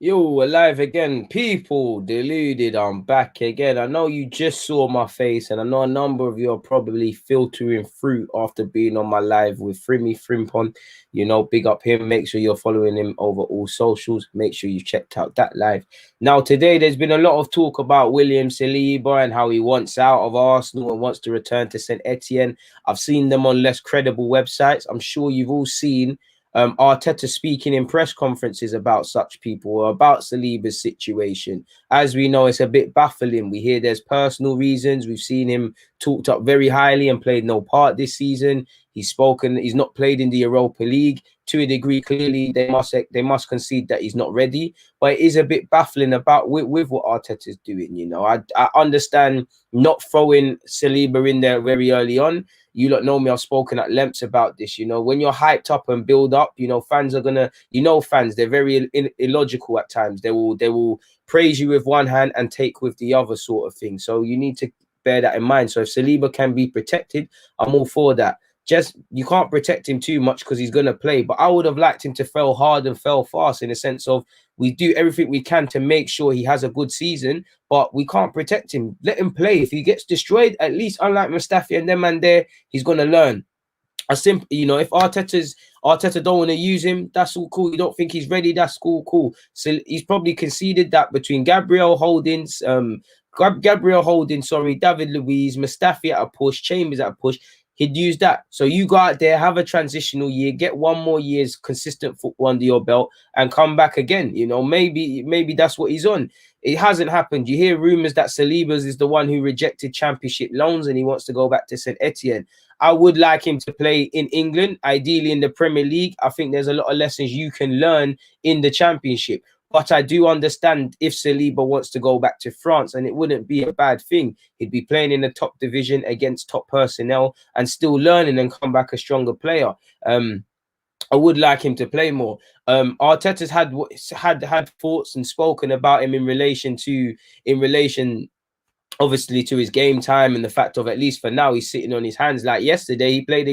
Yo, alive again, people. Deluded, I'm back again. I know you just saw my face, and I know a number of you are probably filtering through after being on my live with Frimmy Frimpon. Big up him. Make sure you're following him over all socials. Make sure you checked out that live. Now, today there's been a lot of talk about William Saliba and how he wants out of Arsenal and wants to return to St. Etienne. I've seen them on less credible websites. I'm sure you've all seen Arteta speaking in press conferences about such people or about Saliba's situation. As we know, it's a bit baffling. We hear there's personal reasons. We've seen him talked up very highly and played no part this season. He's not played in the Europa League. To a degree, clearly they must concede that he's not ready. But it is a bit baffling about with what Arteta's doing. I understand not throwing Saliba in there very early on. You lot know me, I've spoken at lengths about this. When you're hyped up and build up, fans are gonna, fans, they're very illogical at times. They will praise you with one hand and take with the other, sort of thing. So you need to bear that in mind. So if Saliba can be protected, I'm all for that. Just you can't protect him too much because he's gonna play. But I would have liked him to fail hard and fail fast, in the sense of we do everything we can to make sure he has a good season, but we can't protect him. Let him play. If he gets destroyed, at least unlike Mustafi and them and there, he's gonna learn. If Arteta don't want to use him, that's all cool. You don't think he's ready, that's cool. So he's probably conceded that between Gabriel Holding, David Luiz, Mustafi at a push, Chambers at a push. He'd use that. So you go out there, have a transitional year, get one more year's consistent football under your belt, and come back again. Maybe that's what he's on. It hasn't happened. You hear rumors that Saliba's is the one who rejected championship loans and he wants to go back to St. Etienne. I would like him to play in England, ideally in the Premier League. I think there's a lot of lessons you can learn in the championship. But I do understand if Saliba wants to go back to France, and it wouldn't be a bad thing. He'd be playing in the top division against top personnel and still learning and come back a stronger player. I would like him to play more. Arteta's had thoughts and spoken about him in relation obviously to his game time and the fact of, at least for now, he's sitting on his hands. Like yesterday, he played,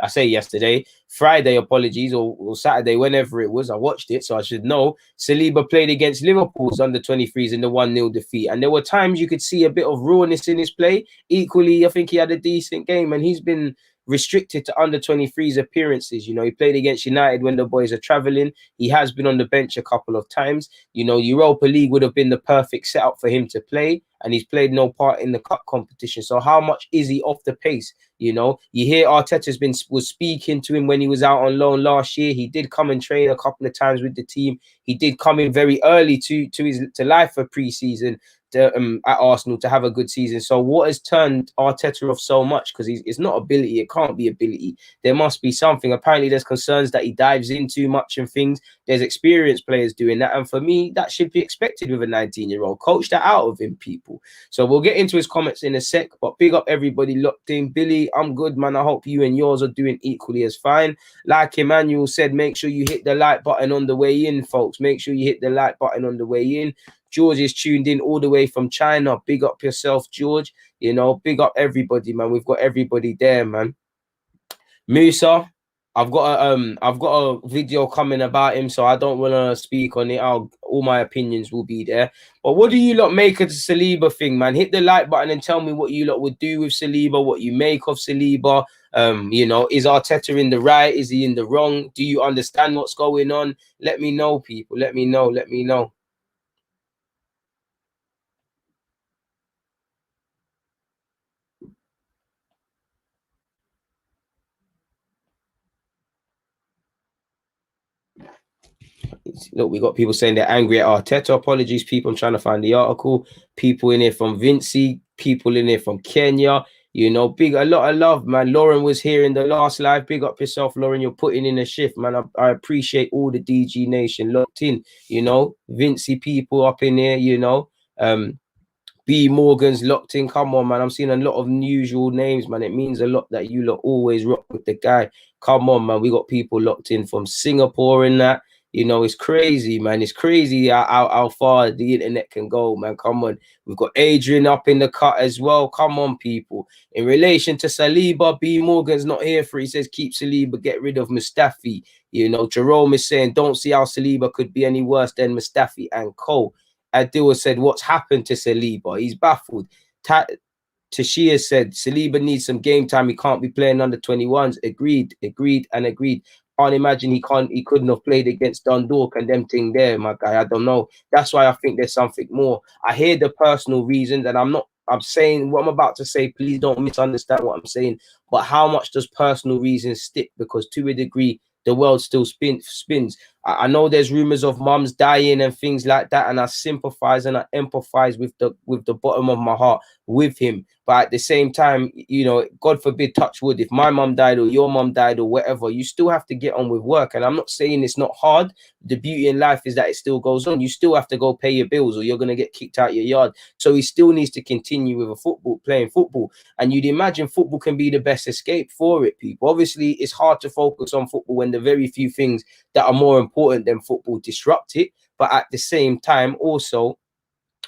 I say yesterday, Friday, apologies, or Saturday, whenever it was. I watched it, so I should know. Saliba played against Liverpool's under-23s in the 1-0 defeat. And there were times you could see a bit of rawness in his play. Equally, I think he had a decent game, and he's been restricted to under-23s appearances. He played against United when the boys are traveling. He has been on the bench a couple of times. Europa League would have been the perfect setup for him to play, and he's played no part in the cup competition. So how much is he off the pace? You hear Arteta's was speaking to him when he was out on loan last year. He did come and train a couple of times with the team. He did come in very early to life for pre-season at Arsenal to have a good season. So what has turned Arteta off so much? Because it's not ability. It can't be ability. There must be something. Apparently there's concerns that he dives in too much and things. There's experienced players doing that. And for me, that should be expected with a 19-year-old. Coach that out of him, people. So we'll get into his comments in a sec. But big up everybody locked in. Billy, I'm good, man. I hope you and yours are doing equally as fine. Like Emmanuel said, make sure you hit the like button on the way in, folks. Make sure you hit the like button on the way in. George is tuned in all the way from China. Big up yourself, George. Big up everybody, man. We've got everybody there, man. Musa, I've got a video coming about him, so I don't want to speak on it. All my opinions will be there. But what do you lot make of the Saliba thing, man? Hit the like button and tell me what you lot would do with Saliba, what you make of Saliba. Is Arteta in the right? Is he in the wrong? Do you understand what's going on? Let me know, people. Let me know. Look, we got people saying they're angry at Arteta. Apologies, people. I'm trying to find the article. People in here from Vinci. People in here from Kenya. A lot of love, man. Lauren was here in the last live. Big up yourself, Lauren. You're putting in a shift, man. I appreciate all the DG Nation locked in. Vinci people up in here. B Morgan's locked in. Come on, man. I'm seeing a lot of unusual names, man. It means a lot that you lot always rock with the guy. Come on, man. We got people locked in from Singapore in that. You know, it's crazy, man. It's crazy how far the internet can go, man. Come on. We've got Adrian up in the cut as well. Come on, people. In relation to Saliba, B. Morgan's not here for it. He says, keep Saliba, get rid of Mustafi. You know, Jerome is saying, don't see how Saliba could be any worse than Mustafi and Cole. Adil said, what's happened to Saliba? He's baffled. Tashia said, Saliba needs some game time. He can't be playing under 21s. Agreed, and agreed. Can't imagine he couldn't have played against Dundalk and them thing there, my guy. I don't know. That's why I think there's something more. I hear the personal reasons, and I'm saying what I'm about to say, please don't misunderstand what I'm saying. But how much does personal reasons stick? Because to a degree, the world still spins. I know there's rumors of mums dying and things like that, and I sympathize and I empathize with the bottom of my heart with him. But at the same time, you know, God forbid, touch wood, if my mum died or your mum died or whatever, you still have to get on with work. And I'm not saying it's not hard. The beauty in life is that it still goes on. You still have to go pay your bills or you're going to get kicked out your yard. So he still needs to continue with playing football. And you'd imagine football can be the best escape for it, people. Obviously, it's hard to focus on football when the very few things that are more important than football disrupt it. But at the same time, also,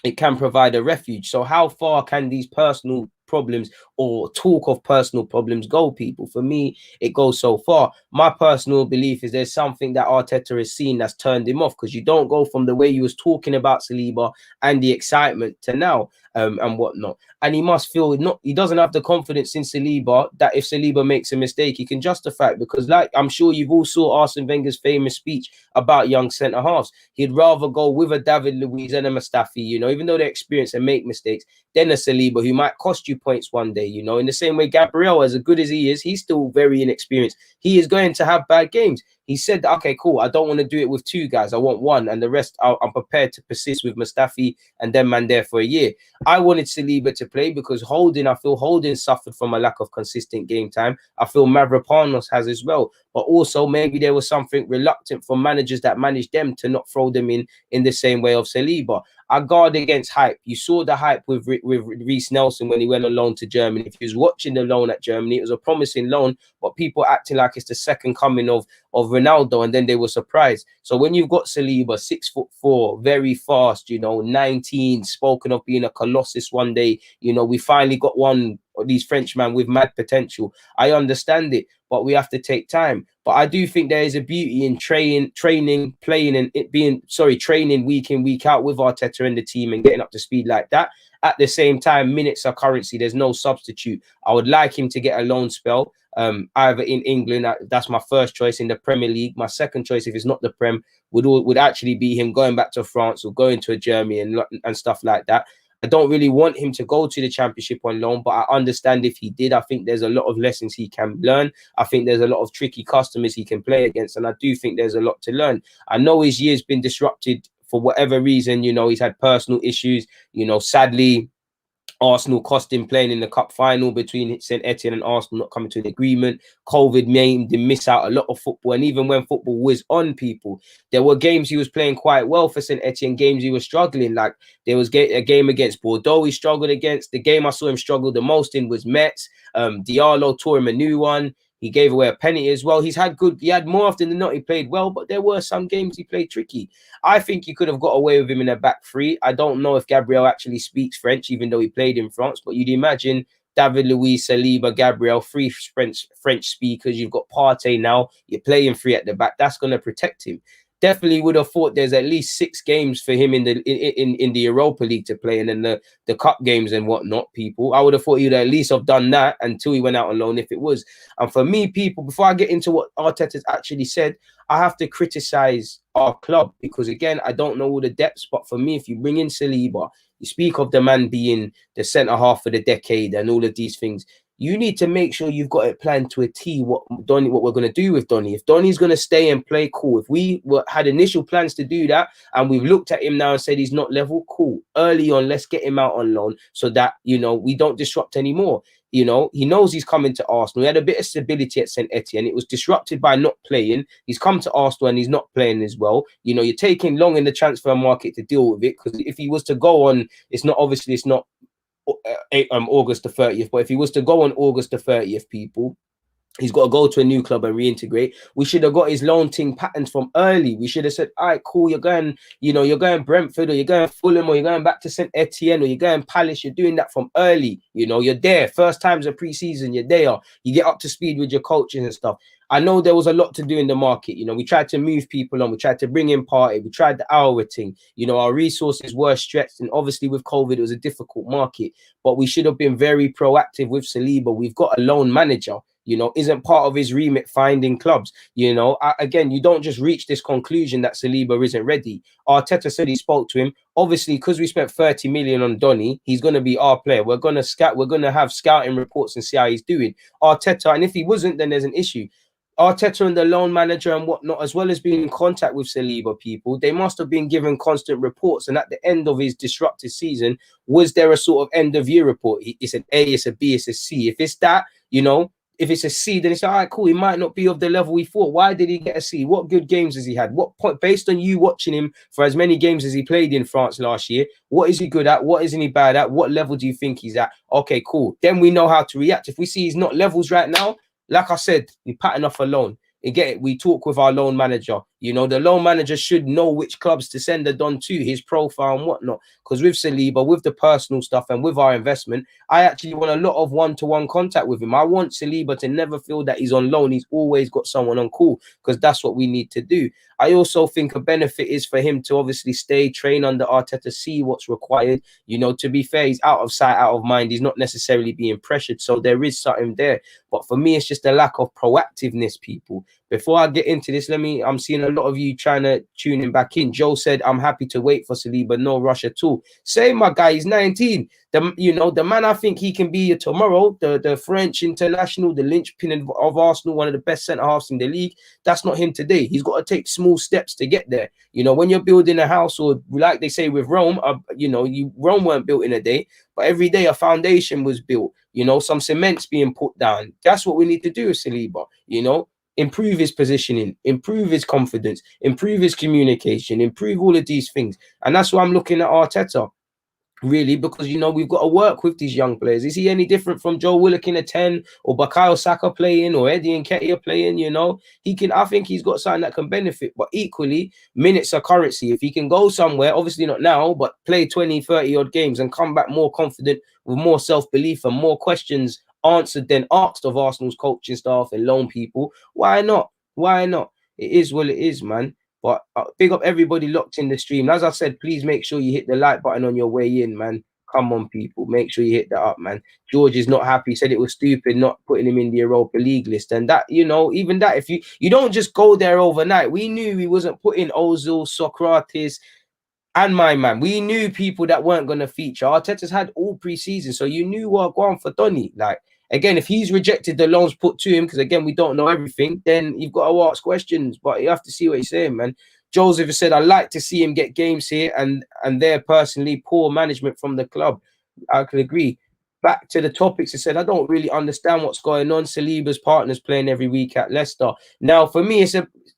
it can provide a refuge. So how far can these personal problems or talk of personal problems go, people? For me, it goes so far. My personal belief is there's something that Arteta has seen that's turned him off, because you don't go from the way he was talking about Saliba and the excitement to now and whatnot. And he must feel he doesn't have the confidence in Saliba that if Saliba makes a mistake, he can justify it. Because like I'm sure you've all saw Arsene Wenger's famous speech about young centre halves. He'd rather go with a David Luiz and a Mustafi, you know, even though they experience and make mistakes, than a Saliba who might cost you points one day, you know. In the same way, Gabriel, as good as he is, he's still very inexperienced. He is going to have bad games. He said, okay, cool, I don't want to do it with two guys. I want one, and the rest I'm prepared to persist with Mustafi and then man there for a year. I wanted Saliba to play because I feel Holding suffered from a lack of consistent game time. I feel Mavropanos has as well. But also maybe there was something reluctant from managers that managed them to not throw them in the same way of Saliba. I guard against hype. You saw the hype with Reece Nelson when he went on loan to Germany. If you was watching the loan at Germany, it was a promising loan, but people acting like it's the second coming of Ronaldo, and then they were surprised. So when you've got Saliba, 6'4", very fast, you know, 19, spoken of being a colossus one day, you know, we finally got one of these Frenchmen with mad potential. I understand it, but we have to take time. But I do think there is a beauty in training, playing, and it being training week in, week out with Arteta and the team and getting up to speed like that. At the same time, minutes are currency. There's no substitute. I would like him to get a loan spell, either in England. That's my first choice. In the Premier League, my second choice, if it's not the Prem, would actually be him going back to France or going to Germany and stuff like that. I don't really want him to go to the Championship on loan, but I understand if he did. I think there's a lot of lessons he can learn. I think there's a lot of tricky customers he can play against, and I do think there's a lot to learn. I know his year's been disrupted for whatever reason. You know, he's had personal issues. You know, sadly, Arsenal cost him playing in the cup final between St Etienne and Arsenal, not coming to an agreement. COVID made him miss out a lot of football. And even when football was on, people, there were games he was playing quite well for St Etienne, games he was struggling. Like there was a game against Bordeaux he struggled against. The game I saw him struggle the most in was Metz. Diallo tore him a new one. He gave away a penalty as well. He had more often than not, he played well, but there were some games he played tricky. I think you could have got away with him in a back three. I don't know if Gabriel actually speaks French, even though he played in France, but you'd imagine David Luiz, Saliba, Gabriel, three French speakers. You've got Partey now. You're playing three at the back. That's going to protect him. Definitely would have thought there's at least 6 games for him in the Europa League to play, and then the cup games and whatnot, people. I would have thought he'd at least have done that until he went out on loan if it was. And for me, people, before I get into what Arteta's actually said, I have to criticize our club because, again, I don't know all the depths, but for me, if you bring in Saliba, you speak of the man being the centre half of the decade and all of these things, you need to make sure you've got it planned to a T what we're going to do with Donny. If Donny's going to stay and play, cool. If we had initial plans to do that and we've looked at him now and said he's not level, cool. Early on, let's get him out on loan so that, you know, we don't disrupt anymore. You know, he knows he's coming to Arsenal. He had a bit of stability at St Etienne. It was disrupted by not playing. He's come to Arsenal and he's not playing as well. You know, you're taking long in the transfer market to deal with it, because if he was to go on, it's not August the 30th, but if he was to go on August the 30th, people, He's got to go to a new club and reintegrate. We should have got his loan thing patterns from early. We should have said, all right, cool, you're going, you're going Brentford, or you're going Fulham, or you're going back to St. Etienne, or you're going Palace. You're doing that from early. You're there. First times of pre-season, you're there. You get up to speed with your coaches and stuff. I know there was a lot to do in the market. We tried to move people on. We tried to bring in party. We tried the hour thing. Our resources were stretched. And obviously with COVID, it was a difficult market. But we should have been very proactive with Saliba. We've got a loan manager. Isn't part of his remit finding clubs. Again, you don't just reach this conclusion that Saliba isn't ready. Arteta said he spoke to him. Obviously, because we spent 30 million on Donny, he's going to be our player. We're going to scout. We're going to have scouting reports and see how he's doing. Arteta, and if he wasn't, then there's an issue. Arteta and the loan manager and whatnot, as well as being in contact with Saliba people, they must have been given constant reports. And at the end of his disrupted season, was there a sort of end of year report? It's an A, it's a B, it's a C. If it's that, if it's a C, then it's all right, cool. He might not be of the level we thought. Why did he get a C? What good games has he had? What point, based on you watching him for as many games as he played in France last year, what is he good at? What isn't he bad at? What level do you think he's at? Okay, cool. Then we know how to react. If we see he's not levels right now, like I said, we pattern off a loan. We talk with our loan manager. The loan manager should know which clubs to send the Don to, his profile and whatnot. Because with Saliba, with the personal stuff and with our investment, I actually want a lot of one-to-one contact with him. I want Saliba to never feel that he's on loan. He's always got someone on call, because that's what we need to do. I also think a benefit is for him to obviously stay, train under Arteta, see what's required. To be fair, he's out of sight, out of mind. He's not necessarily being pressured. So there is something there. But for me, it's just a lack of proactiveness, people. Before I get into this, I'm seeing a lot of you trying to tune him back in. Joe said, I'm happy to wait for Saliba, no rush at all. Same, my guy, he's 19. The man I think he can be tomorrow, the French international, the linchpin of Arsenal, one of the best centre-halves in the league. That's not him today. He's got to take small steps to get there. When you're building a house, or like they say with Rome, Rome weren't built in a day, but every day a foundation was built. Some cement's being put down. That's what we need to do with Saliba, improve his positioning, improve his confidence, improve his communication, improve all of these things. And that's why I'm looking at Arteta, really, because, we've got to work with these young players. Is he any different from Joe Willock in a 10, or Bukayo Saka playing, or Eddie Nketiah playing? I think he's got something that can benefit. But equally, minutes are currency. If he can go somewhere, obviously not now, but play 20, 30 odd games and come back more confident, with more self-belief and more questions answered than asked of Arsenal's coaching staff and loan people, why not? It is what it is, man. But big up everybody locked in the stream. As I said, please make sure you hit the like button on your way in, man. Come on, people. Make sure you hit that up, man. George is not happy. He said it was stupid not putting him in the Europa League list. And that, even that, if you don't just go there overnight. We knew he wasn't putting Ozil, Socrates, and my man. We knew people that weren't going to feature. Arteta's had all pre-season, so you knew what going for Donny. Like, again, if he's rejected the loans put to him, because again, we don't know everything, then you've got to ask questions. But you have to see what he's saying, man. Joseph has said, I like to see him get games here, and there personally, poor management from the club. I could agree. Back to the topics, he said, I don't really understand what's going on. Saliba's partner's playing every week at Leicester. Now, for me,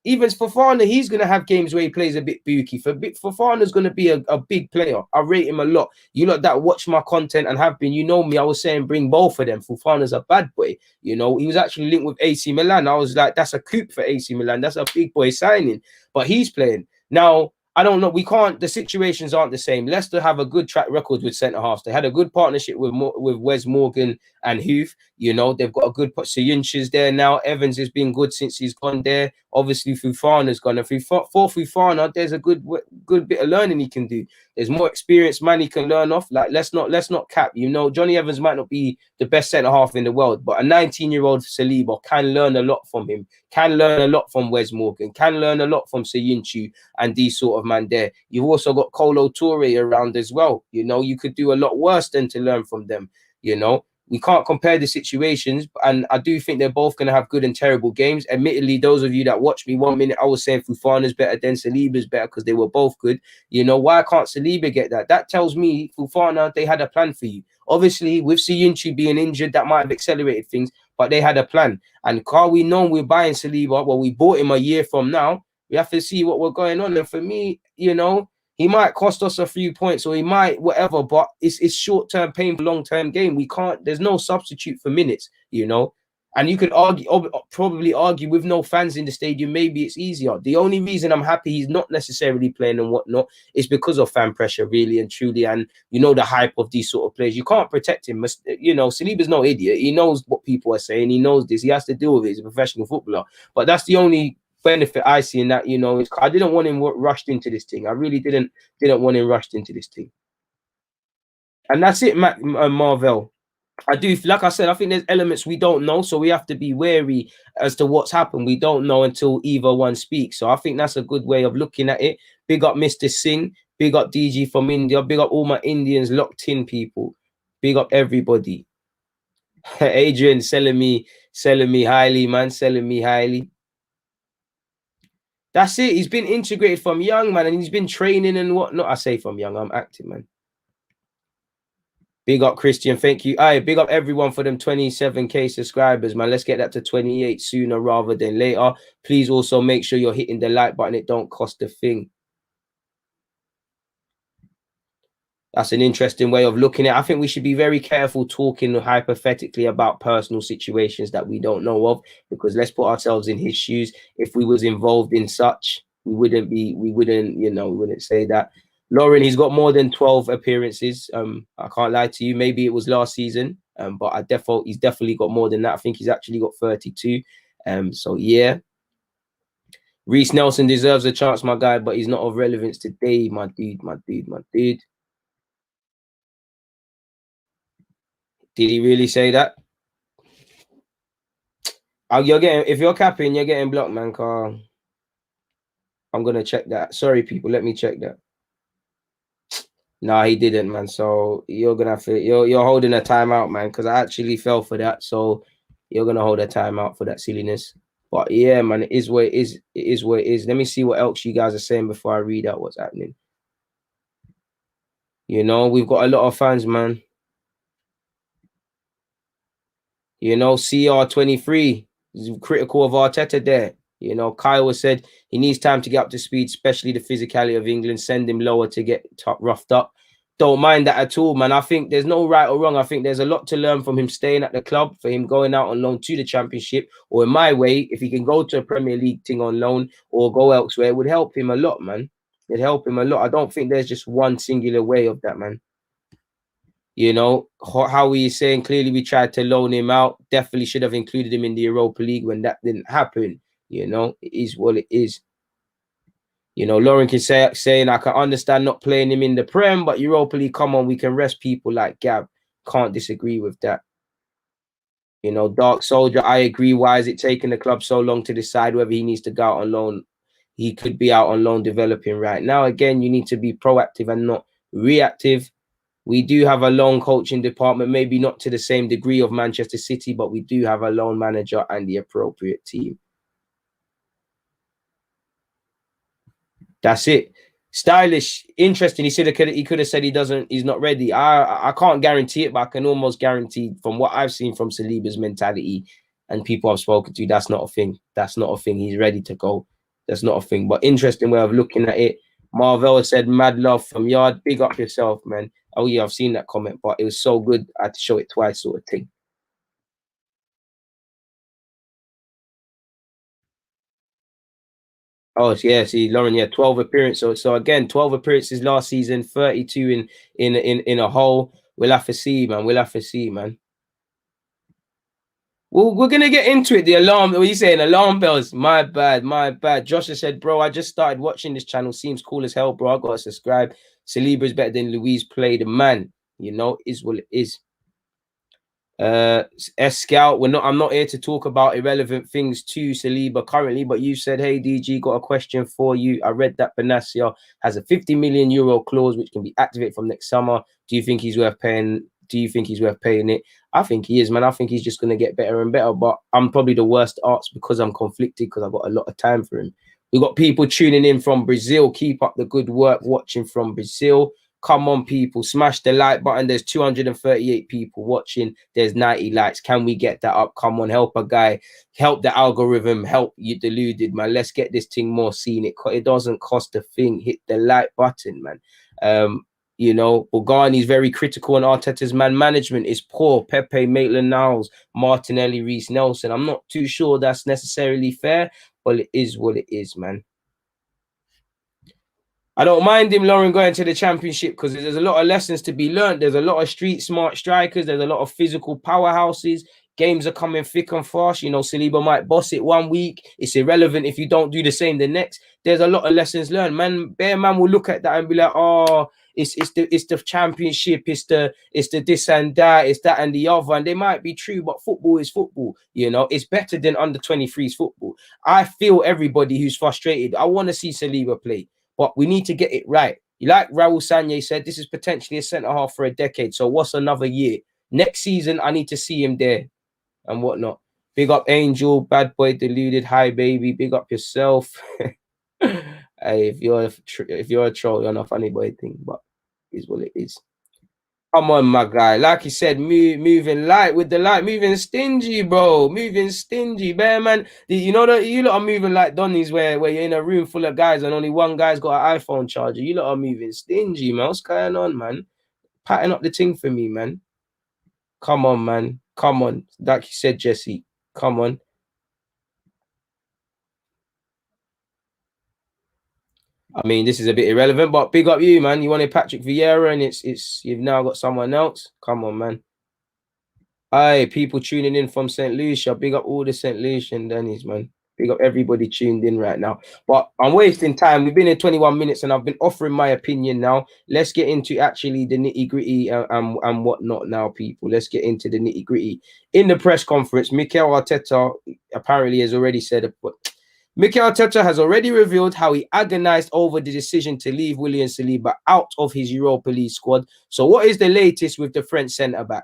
even for Fofana, he's going to have games where he plays a bit booky. Fofana's going to be a big player. I rate him a lot. You lot that watch my content and have been, me, I was saying bring both of them. Fofana's a bad boy. He was actually linked with AC Milan. I was like, that's a coup for AC Milan. That's a big boy signing. But he's playing. Now, I don't know. The situations aren't the same. Leicester have a good track record with centre-halves. They had a good partnership with Wes Morgan and Huth. They've got a good Soyuncu's there now. Evans has been good since he's gone there. Obviously, Fofana's gone. And for Fofana, there's a good bit of learning he can do. There's more experienced man he can learn off. Like, let's not cap. Johnny Evans might not be the best centre-half in the world, but a 19-year-old Saliba can learn a lot from him, can learn a lot from Wes Morgan, can learn a lot from Soyuncu and these sort of man there. You've also got Kolo Touré around as well. You could do a lot worse than to learn from them. We can't compare the situations, and I do think they're both going to have good and terrible games. Admittedly, those of you that watch me 1 minute, I was saying Fofana's better than Saliba's better because they were both good. Why can't Saliba get that? That tells me, Fofana, they had a plan for you. Obviously, with Soyuncu being injured, that might have accelerated things, but they had a plan. And Carl, we know we're buying Saliba. Well, we bought him a year from now. We have to see what we're going on. And for me, he might cost us a few points, or he might whatever, but it's short-term pain for long-term game. There's no substitute for minutes, And you could argue, probably argue with no fans in the stadium, maybe it's easier. The only reason I'm happy he's not necessarily playing and whatnot is because of fan pressure, really and truly. And you know the hype of these sort of players. You can't protect him. You know, Saliba's no idiot. He knows what people are saying. He knows this. He has to deal with it. He's a professional footballer. But that's the only benefit I see in that. You know, I didn't want him rushed into this thing. I really didn't want him rushed into this thing. And that's it, Marvel. I do, like I said, I think there's elements we don't know, so we have to be wary as to what's happened. We don't know until either one speaks. So I think that's a good way of looking at it. Big up Mr. Singh, big up DG from India, big up all my Indians locked in people, big up everybody. Adrian selling me highly, man, selling me highly. That's it. He's been integrated from young, man, and he's been training and whatnot. I say from young, I'm active, man. Big up Christian, thank you. Aye, big up everyone for them 27k subscribers, man. Let's get that to 28 sooner rather than later. Please also make sure you're hitting the like button. It don't cost a thing. That's an interesting way of looking at it. I think we should be very careful talking hypothetically about personal situations that we don't know of, because let's put ourselves in his shoes. If we was involved in such, we wouldn't say that. Lauren, he's got more than 12 appearances. I can't lie to you. Maybe it was last season, but he's definitely got more than that. I think he's actually got 32. So yeah. Reece Nelson deserves a chance, my guy, but he's not of relevance today, my dude. Did he really say that? If you're capping, you're getting blocked, man. Carl. I'm gonna check that. Sorry, people. Let me check that. No, he didn't, man. So you're gonna have to. You're holding a timeout, man, because I actually fell for that. So you're gonna hold a timeout for that silliness. But yeah, man, it is what it is. It is what it is. Let me see what else you guys are saying before I read out what's happening. You know, we've got a lot of fans, man. You know, CR23 is critical of Arteta there. You know, Kyle has said he needs time to get up to speed, especially the physicality of England. Send him lower to get roughed up. Don't mind that at all, man. I think there's no right or wrong. I think there's a lot to learn from him staying at the club, for him going out on loan to the Championship, or in my way, if he can go to a Premier League thing on loan or go elsewhere, it would help him a lot, man. It'd help him a lot. I don't think there's just one singular way of that, man. You know, how we saying clearly we tried to loan him out. Definitely should have included him in the Europa League when that didn't happen. You know, it is what it is. You know, Lauren can saying I can understand not playing him in the Prem, but Europa League, come on, we can rest people like Gab. Can't disagree with that. You know, Dark Soldier, I agree. Why is it taking the club so long to decide whether he needs to go out on loan? He could be out on loan developing right now. Again, you need to be proactive and not reactive. We do have a loan coaching department, maybe not to the same degree of Manchester City, but we do have a loan manager and the appropriate team. That's it. Stylish, interesting. He said he could have said he's not ready. I can't guarantee it, but I can almost guarantee from what I've seen from Saliba's mentality and people I've spoken to, that's not a thing. That's not a thing. He's ready to go. That's not a thing. But interesting way of looking at it. Marvel said, mad love from Yard. Big up yourself, man. Oh yeah, I've seen that comment, but it was so good I had to show it twice, sort of thing. Oh yeah, see Lauren, yeah, 12 appearances. So again, 12 appearances last season, 32 in a whole. We'll have to see, man. We'll have to see, man. Well, we're gonna get into it. The alarm. What are you saying? Alarm bells. My bad. Josh has said, bro, I just started watching this channel. Seems cool as hell, bro. I gotta subscribe. Saliba is better than Luis. Play the man. You know, is what it is. Scout, I'm not here to talk about irrelevant things to Saliba currently, but you said, hey DG, got a question for you. I read that Benatia has a 50 million euro clause which can be activated from next summer. Do you think he's worth paying? Do you think he's worth paying it? I think he is, man. I think he's just going to get better and better, but I'm probably the worst arts because I'm conflicted because I've got a lot of time for him. We've got people tuning in from Brazil. Keep up the good work watching from Brazil. Come on, people, smash the like button. There's 238 people watching. There's 90 likes. Can we get that up? Come on, help a guy. Help the algorithm. Help you, Deluded, man. Let's get this thing more seen. It doesn't cost a thing. Hit the like button, man. You know, Bogarni's very critical on Arteta's man management is poor. Pepe, Maitland-Niles, Martinelli, Reece Nelson. I'm not too sure that's necessarily fair, but it is what it is, man. I don't mind him, Lauren, going to the championship because there's a lot of lessons to be learned. There's a lot of street smart strikers. There's a lot of physical powerhouses. Games are coming thick and fast. You know, Saliba might boss it one week. It's irrelevant if you don't do the same the next. There's a lot of lessons learned. Man will look at that and be like, oh, it's the championship, it's the this and that, it's that and the other. And they might be true, but football is football. You know, it's better than under 23's football. I feel everybody who's frustrated. I want to see Saliba play. But we need to get it right. Like Raul Sanye said, this is potentially a centre-half for a decade. So what's another year? Next season, I need to see him there and whatnot. Big up Angel, bad boy, deluded, hi baby. Big up yourself. Hey, if you're a troll, you're not a funny boy thing, but it is what it is. Come on, my guy. Like you said, moving light with the light, moving stingy, bro. Moving stingy, bear man. You know that you lot are moving like Donnies where you're in a room full of guys and only one guy's got an iPhone charger. You lot are moving stingy, man. What's going on, man? Patting up the thing for me, man. Come on, man. Come on. Like you said, Jesse. Come on. I mean, this is a bit irrelevant, but big up you, man. You wanted Patrick Vieira, and it's you've now got someone else. Come on, man. Aye, people tuning in from St. Lucia. Big up all the St. Lucian Denny's, man. Big up everybody tuned in right now. But I'm wasting time. We've been in 21 minutes and I've been offering my opinion now. Let's get into actually the nitty-gritty and whatnot now, people. Let's get into the nitty-gritty. In the press conference, Mikel Arteta apparently has already said, Mikel Arteta has already revealed how he agonized over the decision to leave William Saliba out of his Europa League squad. So what is the latest with the French centre-back?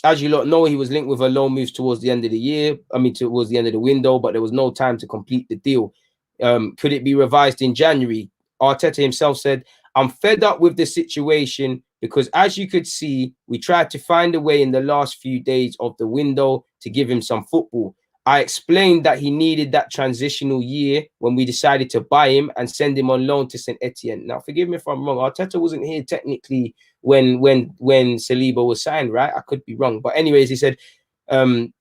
As you lot know, he was linked with a loan move towards the end of the year. I mean, towards the end of the window, but there was no time to complete the deal. Could it be revised in January? Arteta himself said, I'm fed up with the situation because, as you could see, we tried to find a way in the last few days of the window to give him some football. I explained that he needed that transitional year when we decided to buy him and send him on loan to St. Etienne. Now, forgive me if I'm wrong. Arteta wasn't here technically when Saliba was signed, right? I could be wrong. But anyways, he said, when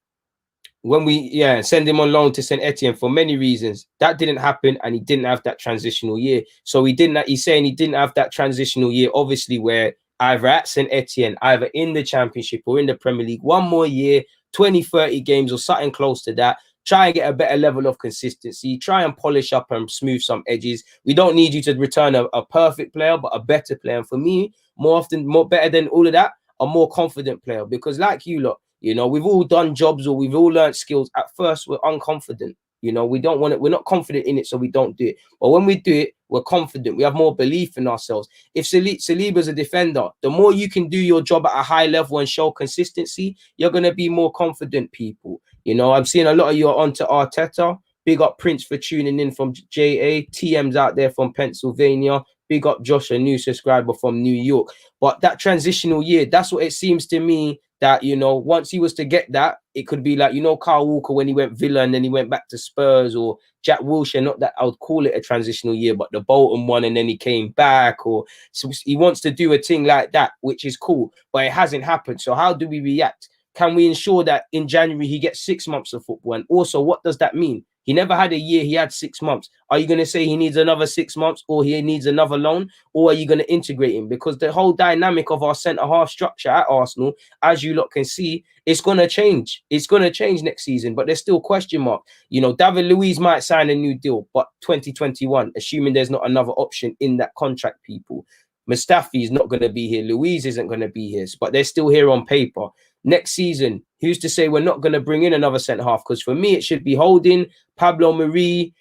we send him on loan to St. Etienne for many reasons, that didn't happen and he didn't have that transitional year. So he's saying he didn't have that transitional year, obviously, where either at St. Etienne, either in the Championship or in the Premier League, one more year, 20, 30 games or something close to that. Try and get a better level of consistency. Try and polish up and smooth some edges. We don't need you to return a perfect player, but a better player. And for me, more better than all of that, a more confident player. Because like you lot, you know, we've all done jobs or we've all learned skills. At first, we're unconfident. You know, we don't want it. We're not confident in it, so we don't do it. But when we do it, we're confident. We have more belief in ourselves. If Saliba's a defender, the more you can do your job at a high level and show consistency, you're going to be more confident, people. You know, I'm seeing a lot of you are onto Arteta. Big up Prince for tuning in from JA. TM's out there from Pennsylvania. Big up Josh, a new subscriber from New York. But that transitional year, that's what it seems to me that, you know, once he was to get that, it could be like, you know, Kyle Walker when he went Villa and then he went back to Spurs, or Jack Wilshere, not that I would call it a transitional year, but the Bolton one and then he came back, or so he wants to do a thing like that, which is cool, but it hasn't happened. So how do we react? Can we ensure that in January he gets 6 months of football? And also, what does that mean? He never had a year, he had 6 months. Are you going to say he needs another 6 months or he needs another loan? Or are you going to integrate him? Because the whole dynamic of our centre-half structure at Arsenal, as you lot can see, it's going to change. It's going to change next season, but there's still question mark. You know, David Luiz might sign a new deal, but 2021, assuming there's not another option in that contract, people. Mustafi is not going to be here. Luiz isn't going to be here, but they're still here on paper. Next season, who's to say we're not going to bring in another centre-half? Because for me, it should be Holding, Pablo Marie,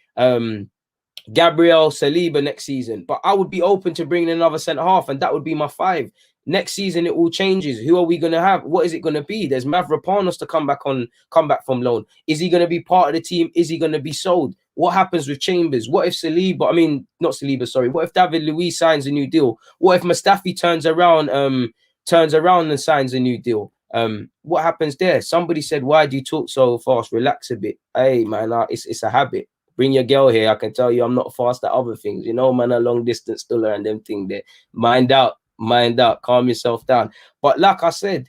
Gabriel, Saliba next season. But I would be open to bringing another centre-half, and that would be my 5. Next season, it all changes. Who are we going to have? What is it going to be? There's Mavropanos to come back from loan. Is he going to be part of the team? Is he going to be sold? What happens with Chambers? What if what if David Luiz signs a new deal? What if Mustafi turns around and signs a new deal? What happens there? Somebody said, why do you talk so fast? Relax a bit. Hey, man, it's a habit. bring your girl here. I can tell you I'm not fast at other things. You know, man, a long distance stiller and them thing there. Mind out, calm yourself down. But like I said,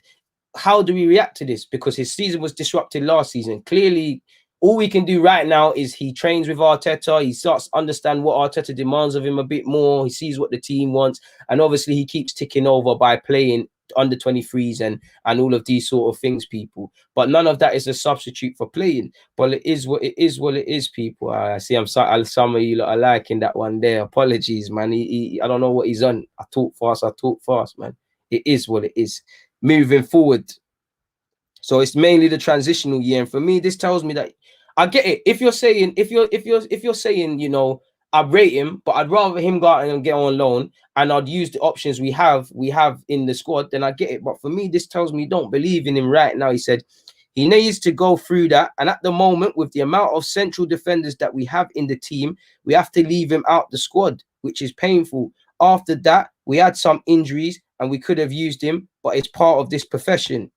how do we react to this? Because his season was disrupted last season. Clearly, all we can do right now is he trains with Arteta. He starts to understand what Arteta demands of him a bit more. He sees what the team wants. And obviously, he keeps ticking over by playing under 23s and all of these sort of things, people. But none of that is a substitute for playing. But it is what it is, people. I see some of you lot are liking that one there. Apologies, man. I don't know what he's on. I talk fast, man. It is what it is. Moving forward. So it's mainly the transitional year. And for me, this tells me that I get it. If you're saying, you know, I rate him, but I'd rather him go out and get on loan, and I'd use the options we have in the squad, then I get it. But for me, this tells me don't believe in him right now. He said he needs to go through that. And at the moment, with the amount of central defenders that we have in the team, we have to leave him out the squad, which is painful. After that, we had some injuries and we could have used him, but it's part of this profession.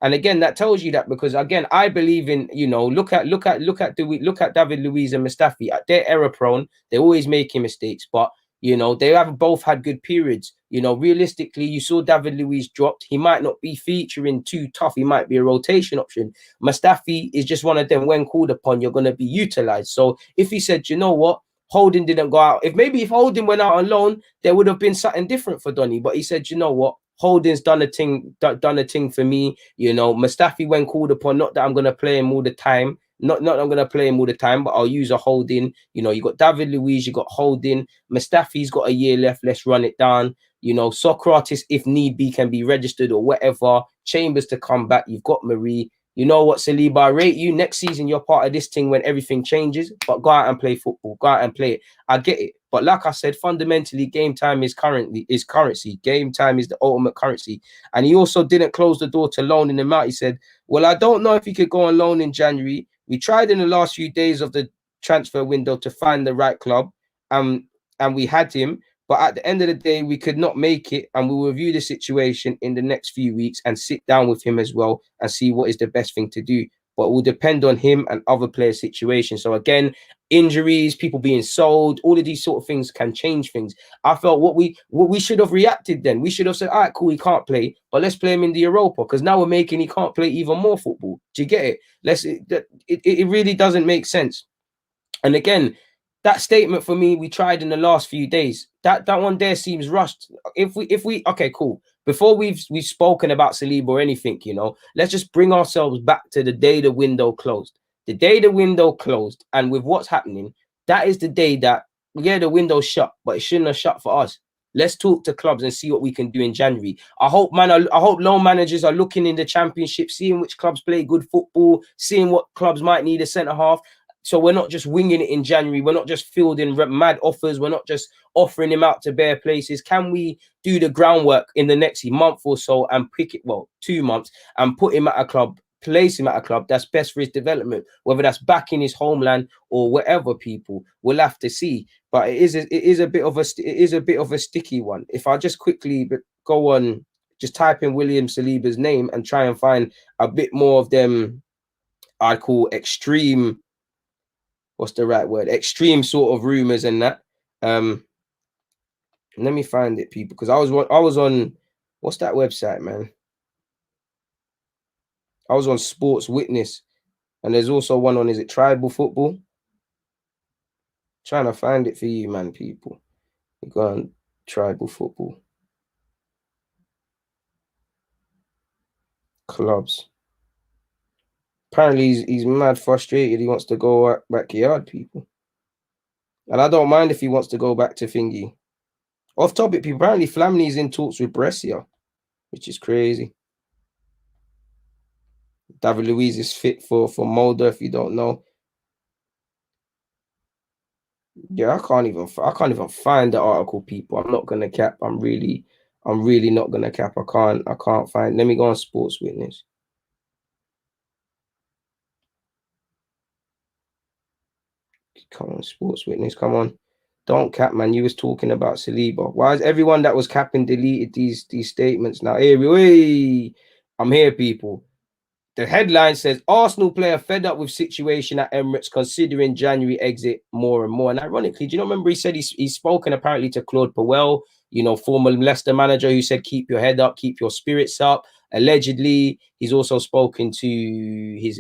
And again, that tells you that, because again, I believe in, you know, look at David Luiz and Mustafi. They're error prone. They're always making mistakes, but you know, they have both had good periods. You know, realistically, you saw David Luiz dropped. He might not be featuring too tough. He might be a rotation option. Mustafi is just one of them. When called upon, you're going to be utilized. So if he said, you know what, Holding didn't go out. If Holding went out on loan, there would have been something different for Donny. But he said, you know what, Holding's done a thing for me. You know, Mustafi, when called upon, not that I'm going to play him all the time. Not that I'm going to play him all the time, but I'll use a Holding. You know, you got David Luiz, you got Holding. Mustafi's got a year left. Let's run it down. You know, Socrates, if need be, can be registered or whatever. Chambers to come back. You've got Marie. You know what, Saliba, I rate you. Next season, you're part of this thing when everything changes. But go out and play football. Go out and play it. I get it. But like I said, fundamentally, game time is currency. Game time is the ultimate currency. And he also didn't close the door to loaning him out. He said, well, I don't know if he could go on loan in January. We tried in the last few days of the transfer window to find the right club. And we had him. But at the end of the day, we could not make it, and we'll review the situation in the next few weeks and sit down with him as well and see what is the best thing to do. But it will depend on him and other players' situations. So again, injuries, people being sold, all of these sort of things can change things. I felt what we should have reacted then. We should have said, all right, cool, he can't play, but let's play him in the Europa, because now we're making he can't play even more football. Do you get it? It really doesn't make sense. And again, that statement for me, we tried in the last few days. That one there seems rushed. If we okay, cool. Before we've spoken about Saliba or anything, you know, let's just bring ourselves back to the day the window closed. The day the window closed, and with what's happening, that is the day that, yeah, the window's shut, but it shouldn't have shut for us. Let's talk to clubs and see what we can do in January. I hope loan managers are looking in the Championship, seeing which clubs play good football, seeing what clubs might need a centre half. So we're not just winging it in January. We're not just fielding mad offers. We're not just offering him out to bare places. Can we do the groundwork in the next month or so and pick it, 2 months, and put him at a club, place him at a club that's best for his development, whether that's back in his homeland or whatever, people. We'll have to see. But it is a bit of a sticky one. If I just quickly go on, just type in William Saliba's name and try and find a bit more of them, I call extreme, what's the right word? Extreme sort of rumors and that. Let me find it, people, because I was on what's that website, man? I was on Sports Witness, and there's also one on, is it Tribal Football? Trying to find it for you, man, people. You go on Tribal Football. Clubs. Apparently he's mad frustrated. He wants to go backyard, people. And I don't mind if he wants to go back to thingy. Off topic, people. Apparently Flamini's in talks with Brescia, which is crazy. David Luiz is fit for Molde, if you don't know. Yeah, I can't even find the article, people. I'm not gonna cap. I'm really not gonna cap. I can't find. Let me go on Sports Witness. Come on, Sports Witness. Come on. Don't cap, man. You was talking about Saliba. Why is everyone that was capping deleted these statements now? Hey, I'm here, people. The headline says Arsenal player fed up with situation at Emirates, considering January exit more and more. And ironically, do you not remember he said he's spoken apparently to Claude Puel, former Leicester manager, who said keep your head up, keep your spirits up. Allegedly, he's also spoken to his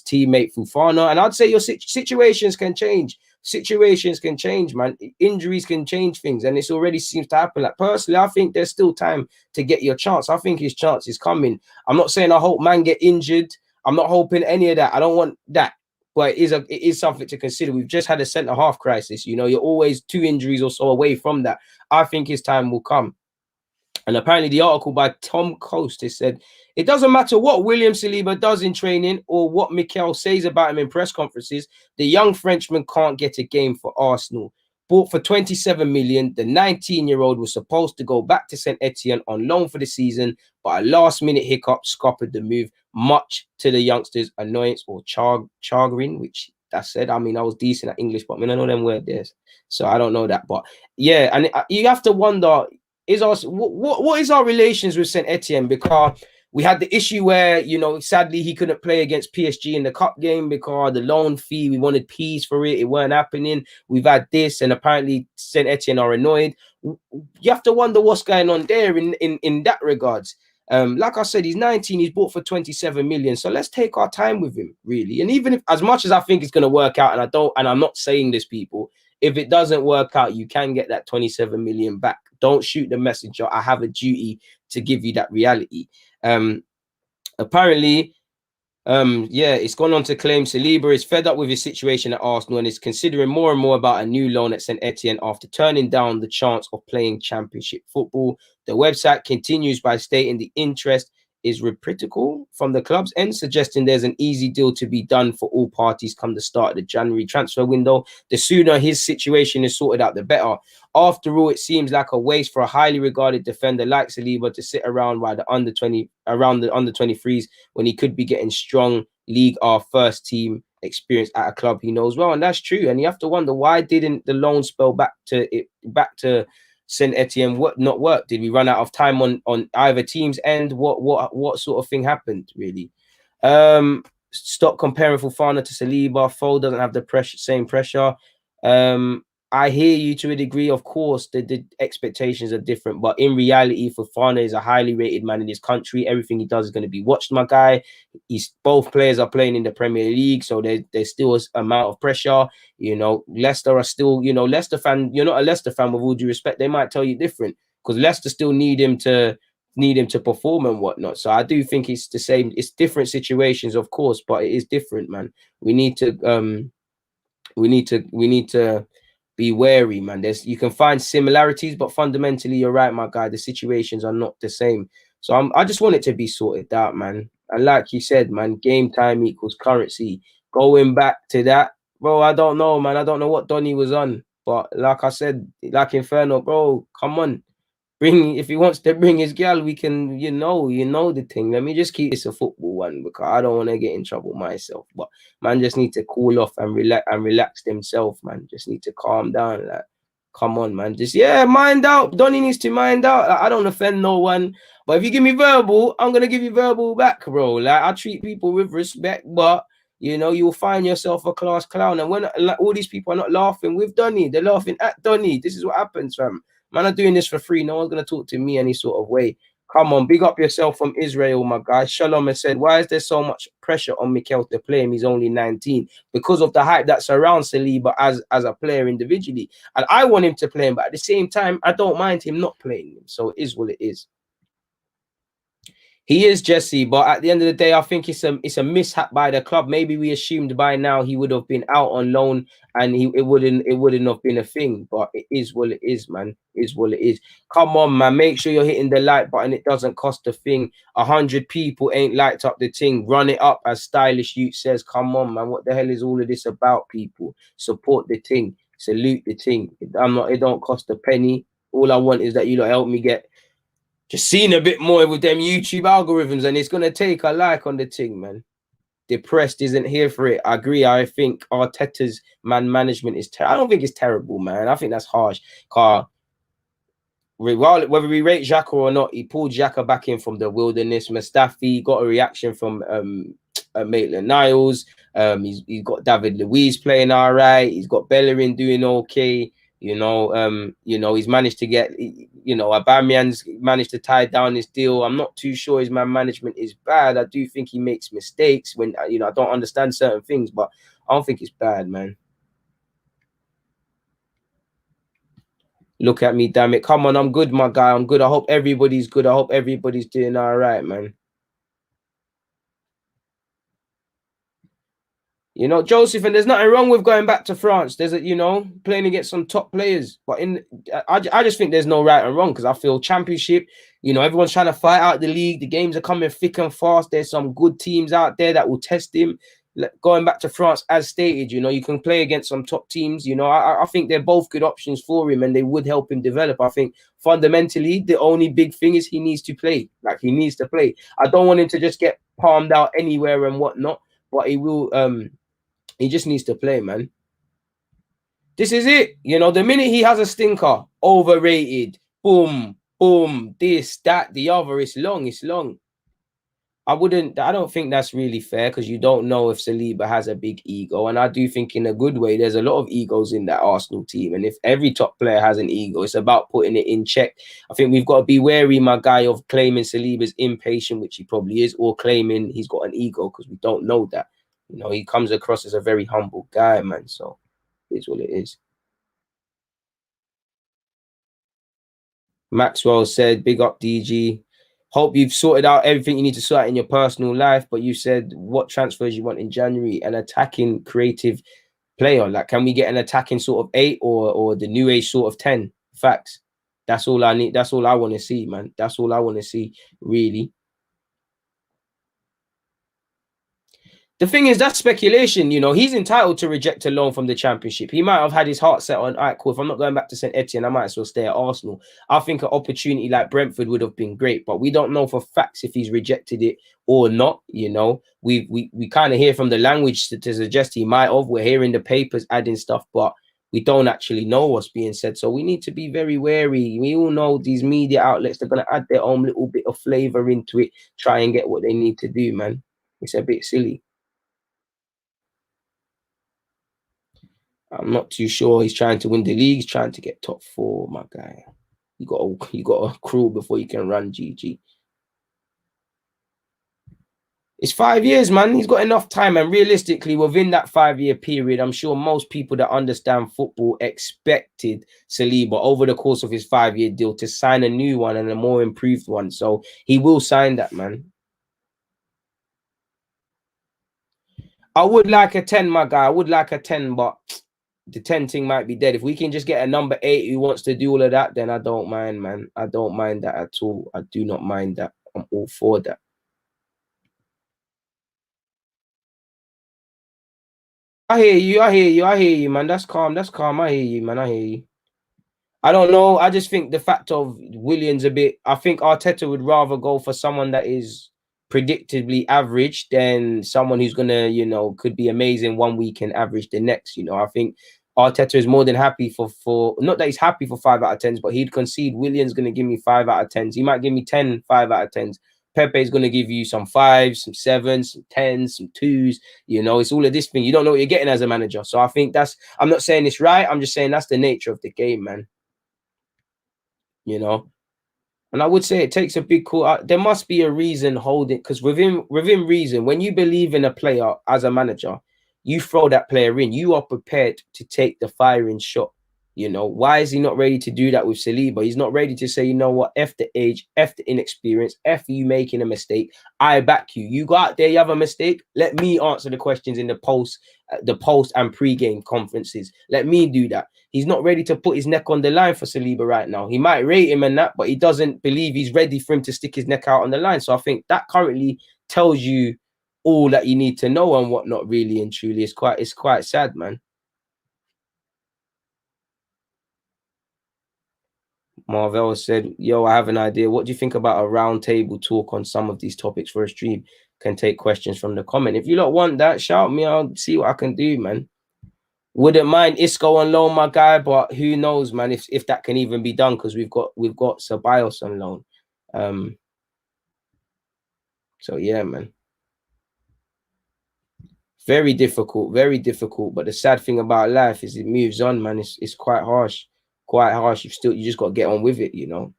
teammate Fofana, and I'd say your situations can change. Situations can change, man. Injuries can change things, and it already seems to happen. Like, personally, I think there's still time to get your chance. I think his chance is coming. I'm not saying I hope man get injured. I'm not hoping any of that. I don't want that. But it is something to consider. We've just had a centre half crisis. You're always 2 injuries or so away from that. I think his time will come. And apparently the article by Tom Coast has said, it doesn't matter what William Saliba does in training or what Mikel says about him in press conferences, the young Frenchman can't get a game for Arsenal. Bought for 27 million, the 19-year-old was supposed to go back to St Etienne on loan for the season, but a last-minute hiccup scuppered the move, much to the youngsters' annoyance or chagrin, which that said. I mean, I was decent at English, but I know them words there, so I don't know that. But yeah, and you have to wonder, what is our relations with St Etienne? Because we had the issue where, sadly he couldn't play against PSG in the cup game because the loan fee, we wanted peas for it. It weren't happening. We've had this, and apparently St Etienne are annoyed. You have to wonder what's going on there in that regards. Like I said, he's 19, he's bought for 27 million. So let's take our time with him, really. And even if, as much as I think it's going to work out, and I'm not saying this, people, if it doesn't work out, you can get that 27 million back. Don't shoot the messenger. I have a duty to give you that reality. Apparently, it's gone on to claim Saliba is fed up with his situation at Arsenal and is considering more and more about a new loan at St Etienne after turning down the chance of playing championship football. The website continues by stating the interest is reciprocal from the club's end, suggesting there's an easy deal to be done for all parties come the start of the January transfer window. The sooner his situation is sorted out, the better. After all, it seems like a waste for a highly regarded defender like Saliba to sit around while the under 23s when he could be getting strong League R first team experience at a club he knows well. And that's true. And you have to wonder, why didn't the loan spell back to St Etienne not work? Did we run out of time on either team's end? What sort of thing happened, really? Stop comparing Fofana to Saliba. Fo doesn't have the same pressure. I hear you to a degree. Of course, the expectations are different, but in reality, Fofana is a highly rated man in his country. Everything he does is going to be watched, my guy. Both players are playing in the Premier League, so there's still an amount of pressure. Leicester are still, Leicester fan. You're not a Leicester fan, with all due respect. They might tell you different, because Leicester still need him to perform and whatnot. So I do think it's the same. It's different situations, of course, but it is different, man. We need to be wary, man. You can find similarities, but fundamentally, you're right, my guy. The situations are not the same. So I just want it to be sorted out, man. And like you said, man, game time equals currency. Going back to that, bro, I don't know, man. I don't know what Donny was on, but like I said, like Inferno, bro, come on. If he wants to bring his gal, we can, the thing. Let me just keep this a football one, because I don't want to get in trouble myself. But man just need to cool off and relax themselves, man. Just need to calm down. Like, come on, man. Just mind out. Donny needs to mind out. Like, I don't offend no one, but if you give me verbal, I'm gonna give you verbal back, bro. Like, I treat people with respect, but you'll find yourself a class clown. And when all these people are not laughing with Donny, they're laughing at Donny. This is what happens, fam. Man, I'm doing this for free. No one's going to talk to me any sort of way. Come on, big up yourself from Israel, my guy. Shalom has said, why is there so much pressure on Mikel to play him? He's only 19. Because of the hype that surrounds Saliba as a player individually. And I want him to play him, but at the same time, I don't mind him not playing him. So it is what it is. He is Jesse, but at the end of the day, I think it's a mishap by the club. Maybe we assumed by now he would have been out on loan and it wouldn't have been a thing. But it is what it is, man. It is what it is. Come on, man. Make sure you're hitting the like button. It doesn't cost a thing. 100 people ain't liked up the thing. Run it up, as Stylish Youth says. Come on, man. What the hell is all of this about, people? Support the thing. Salute the thing. It don't cost a penny. All I want is that you lot help me get just seeing a bit more with them YouTube algorithms, and it's going to take a like on the thing, man. Depressed isn't here for it. I agree. I think Arteta's man management is I don't think it's terrible, man. I think that's harsh. whether we rate Xhaka or not, he pulled Xhaka back in from the wilderness. Mustafi got a reaction from Maitland-Niles. He's got David Luiz playing all right. He's got Bellerin doing okay. He's managed to get, Aubameyang's managed to tie down his deal. I'm not too sure his man management is bad. I do think he makes mistakes when, I don't understand certain things, but I don't think it's bad, man. Look at me, damn it. Come on, I'm good, my guy. I'm good. I hope everybody's good. I hope everybody's doing all right, man. Joseph, and there's nothing wrong with going back to France. There's playing against some top players. But I just think there's no right and wrong because I feel championship, everyone's trying to fight out the league. The games are coming thick and fast. There's some good teams out there that will test him. Going back to France, as stated, you can play against some top teams. I think they're both good options for him and they would help him develop. I think fundamentally, the only big thing is he needs to play. Like, he needs to play. I don't want him to just get palmed out anywhere and whatnot, but he will... He just needs to play, man. This is it. The minute he has a stinker, overrated, boom, boom, this, that, the other, it's long. I don't think that's really fair because you don't know if Saliba has a big ego. And I do think in a good way, there's a lot of egos in that Arsenal team. And if every top player has an ego, it's about putting it in check. I think we've got to be wary, my guy, of claiming Saliba's impatient, which he probably is, or claiming he's got an ego because we don't know that. He comes across as a very humble guy, man. So it's what it is. Maxwell said, big up DG. Hope you've sorted out everything you need to sort out in your personal life. But you said what transfers you want in January, an attacking creative player. Like, can we get an attacking sort of 8 or the new age sort of 10? Facts. That's all I need. That's all I want to see, man. That's all I want to see, really. The thing is, that's speculation. He's entitled to reject a loan from the Championship. He might have had his heart set on, all right, cool, if I'm not going back to St. Etienne, I might as well stay at Arsenal. I think an opportunity like Brentford would have been great, but we don't know for facts if he's rejected it or not. We kind of hear from the language to suggest he might have. We're hearing the papers adding stuff, but we don't actually know what's being said. So we need to be very wary. We all know these media outlets, they're going to add their own little bit of flavor into it, try and get what they need to do, man. It's a bit silly. I'm not too sure. He's trying to win the league. He's trying to get top 4, my guy. You got to crawl before you can run, GG. It's 5 years, man. He's got enough time. And realistically, within that 5-year period, I'm sure most people that understand football expected Saliba over the course of his 5-year deal to sign a new one and a more improved one. So he will sign that, man. I would like a 10, my guy. I would like a 10, but the 10 thing might be dead. If we can just get a number 8 who wants to do all of that, then I don't mind, man. I don't mind that at all. I do not mind that. I'm all for that. I hear you, man. That's calm. I hear you, man. I hear you. I don't know. I just think the fact of Williams a bit, I think Arteta would rather go for someone that is predictably average than someone who's gonna, could be amazing one week and average the next. I think Arteta is more than happy for not that he's happy for 5 out of 10s, but he'd concede Williams gonna give me 5 out of 10s. He might give me 10 5 out of 10s. Pepe is gonna give you some 5s, some 7s, some 10s, some 2s. It's all of this thing. You don't know what you're getting as a manager. So I think I'm not saying it's right. I'm just saying that's the nature of the game, man. And I would say it takes a big call. There must be a reason holding, because within reason, when you believe in a player as a manager, you throw that player in. You are prepared to take the firing shot. Why is he not ready to do that with Saliba? He's not ready to say, you know what, F the age, F the inexperience, F you making a mistake. I back you. You go out there, you have a mistake. Let me answer the questions in the post and pre-game conferences. Let me do that. He's not ready to put his neck on the line for Saliba right now. He might rate him and that, but he doesn't believe he's ready for him to stick his neck out on the line. So I think that currently tells you all that you need to know and whatnot, really and truly. It's quite sad, man. Marvel said, yo, I have an idea. What do you think about a round table talk on some of these topics for a stream? Can take questions from the comment. If you lot want that, shout me. I'll see what I can do, man. Wouldn't mind Isco on loan, my guy, but who knows, man, if that can even be done, because we've got Ceballos on loan. So yeah, man. Very difficult, very difficult. But the sad thing about life is it moves on, man. It's quite harsh. Quite harsh. You just got to get on with it, you know.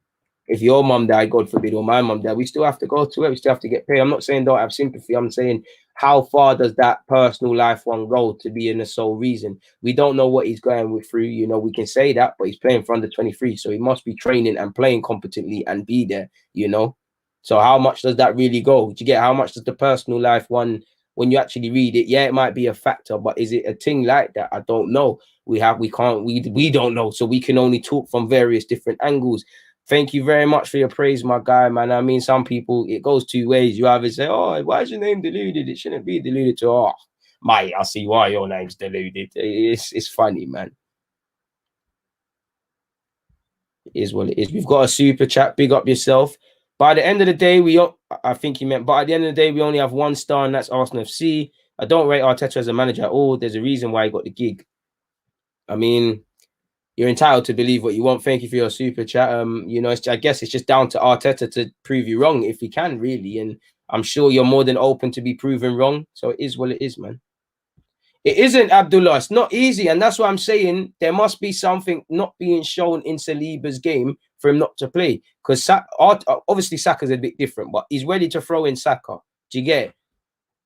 If your mum died, God forbid, or my mum died, we still have to go to it. We still have to get paid. I'm not saying don't have sympathy. I'm saying how far does that personal life one go to be in the sole reason? We don't know what he's going with through. You know, we can say that, but he's playing for under 23, so he must be training and playing competently and be there. You know, so how much does that really go? Do you get how much does the personal life one? When you actually read it, yeah, it might be a factor, but is it a thing like that? I don't know. We don't know, so we can only talk from various different angles. Thank you very much for your praise, my guy, man. I mean, some people, it goes two ways. You either say, oh, why is your name Deluded? It shouldn't be Deluded. To, oh, mate, I see why your name's Deluded. It's funny, man. It is what it is. We've got a super chat. Big up yourself. By the end of the day, I think he meant, but at the end of the day, we only have 1 star, and that's Arsenal FC. I don't rate Arteta as a manager at all. There's a reason why he got the gig. I mean, you're entitled to believe what you want. Thank you for your super chat. You know, I guess it's just down to Arteta to prove you wrong if he can, really. And I'm sure you're more than open to be proven wrong. So it is what it is, man. It isn't, Abdullah. It's not easy. And that's why I'm saying there must be something not being shown in Saliba's game for him not to play. Because obviously Saka's a bit different, but he's ready to throw in Saka. Do you get it?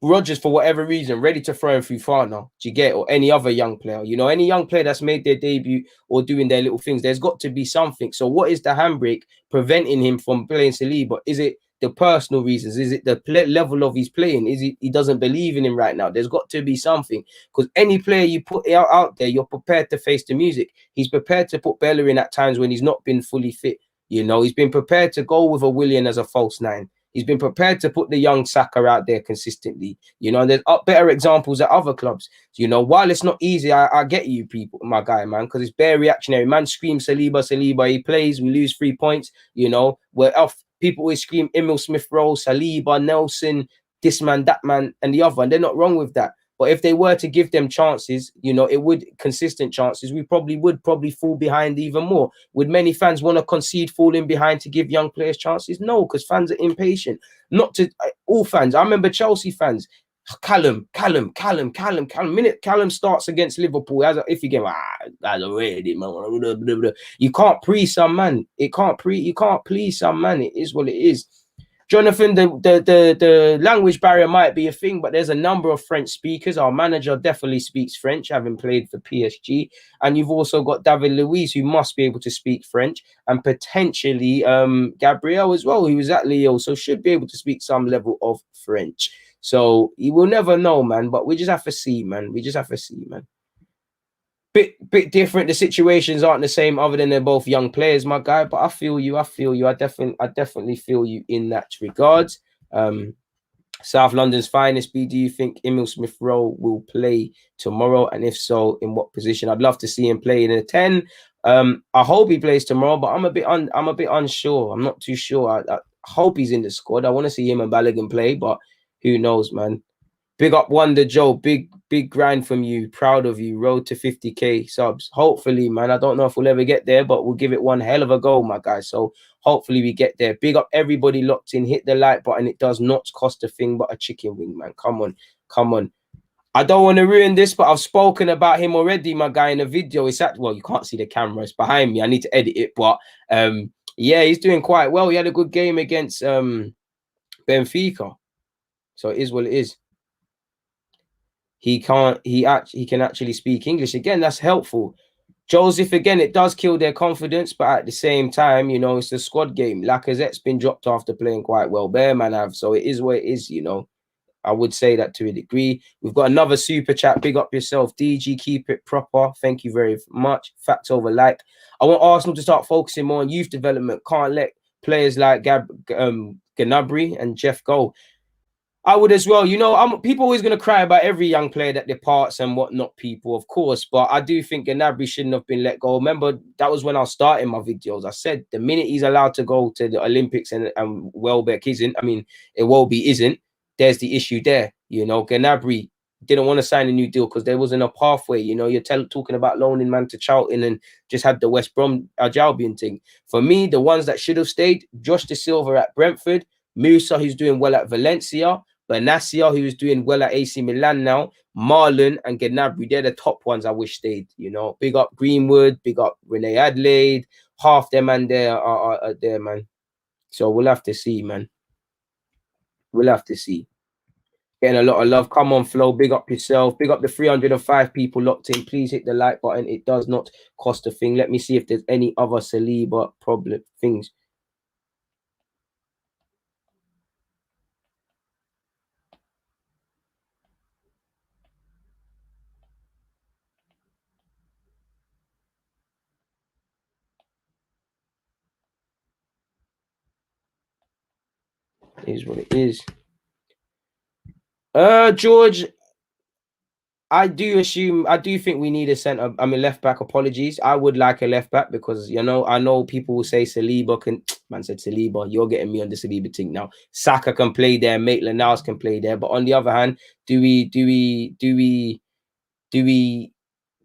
Rodgers, for whatever reason, ready to throw him through Fana, do you get it? Or any other young player, you know, any young player that's made their debut or doing their little things, there's got to be something. So what is the handbrake preventing him from playing Saliba? Is it the personal reasons? Is it the level of his playing? Is it he doesn't believe in him right now? There's got to be something, because any player you put out there, you're prepared to face the music. He's prepared to put Bella in at times when he's not been fully fit. You know, he's been prepared to go with a William as a false 9. He's been prepared to put the young Saka out there consistently. You know, there's better examples at other clubs. You know, while it's not easy, I get you people, my guy, man, because it's bare reactionary. Man screams Saliba, Saliba, he plays, we lose 3 points. You know, we're off. People always scream Emil Smith-Rowe, Saliba, Nelson, this man, that man, and the other. And they're not wrong with that. But if they were to give them chances, you know, it would consistent chances. We would fall behind even more. Would many fans want to concede falling behind to give young players chances? No, because fans are impatient. Not to all fans. I remember Chelsea fans. Callum. Minute Callum starts against Liverpool, if you get that's already, man. You can't please some man. You can't please some man. It is what it is. Jonathan, the language barrier might be a thing, but there's a number of French speakers. Our manager definitely speaks French, having played for PSG. And you've also got David Luiz, who must be able to speak French, and potentially Gabriel as well, who was at Lille, so should be able to speak some level of French. So you will never know, man, but we just have to see, man. Bit different. The situations aren't the same, other than they're both young players, my guy. But I feel you. I definitely feel you in that regard. South London's finest. B, do you think Emil Smith-Rowe will play tomorrow? And if so, in what position? I'd love to see him play in a 10. I hope he plays tomorrow, but I'm a bit unsure. I'm not too sure. I hope he's in the squad. I want to see him and Balogun play, but who knows, man. Big up Wonder Joe, big grind from you, proud of you, road to 50k subs. Hopefully, man, I don't know if we'll ever get there, but we'll give it one hell of a go, my guy. So hopefully we get there. Big up everybody locked in, hit the like button. It does not cost a thing but a chicken wing, man. Come on. I don't want to ruin this, but I've spoken about him already, my guy, in a video. Well, you can't see the camera, it's behind me. I need to edit it, but yeah, he's doing quite well. He had a good game against Benfica. So it is what it is. He can actually speak English. Again, that's helpful. Joseph, again, it does kill their confidence, but at the same time, you know, it's a squad game. Lacazette's been dropped after playing quite well. Bearman have, so it is what it is, you know. I would say that to a degree. We've got another super chat. Big up yourself, DG. Keep it proper. Thank you very much. Facts over like. I want Arsenal to start focusing more on youth development. Can't let players like Gnabry and Jeff go. I would as well. You know, people always going to cry about every young player that departs and whatnot, people, of course. But I do think Gnabry shouldn't have been let go. Remember, that was when I was starting my videos. I said the minute he's allowed to go to the Olympics and Welbeck isn't, I mean, Iwobi isn't, there's the issue there. You know, Gnabry didn't want to sign a new deal because there wasn't a pathway. You know, you're talking about loaning man to Charlton and just had the West Brom Albion thing. For me, the ones that should have stayed, Josh De Silva at Brentford, Musa, who's doing well at Valencia, Benacia, who's doing well at AC Milan now, Marlon and Gnabry, they're the top ones I wish stayed. You know, big up Greenwood, big up Rene Adelaide, half them and there are there, man. So we'll have to see, man. We'll have to see. Getting a lot of love. Come on, Flo. Big up yourself. Big up the 305 people locked in. Please hit the like button. It does not cost a thing. Let me see if there's any other Saliba problem things. It is what it is. George, I do think we need a centre. I mean, left back. Apologies. I would like a left back because, you know, I know people will say Saliba can. Man said Saliba. You're getting me on the Saliba thing now. Saka can play there. Maitland-Niles can play there. But on the other hand, do we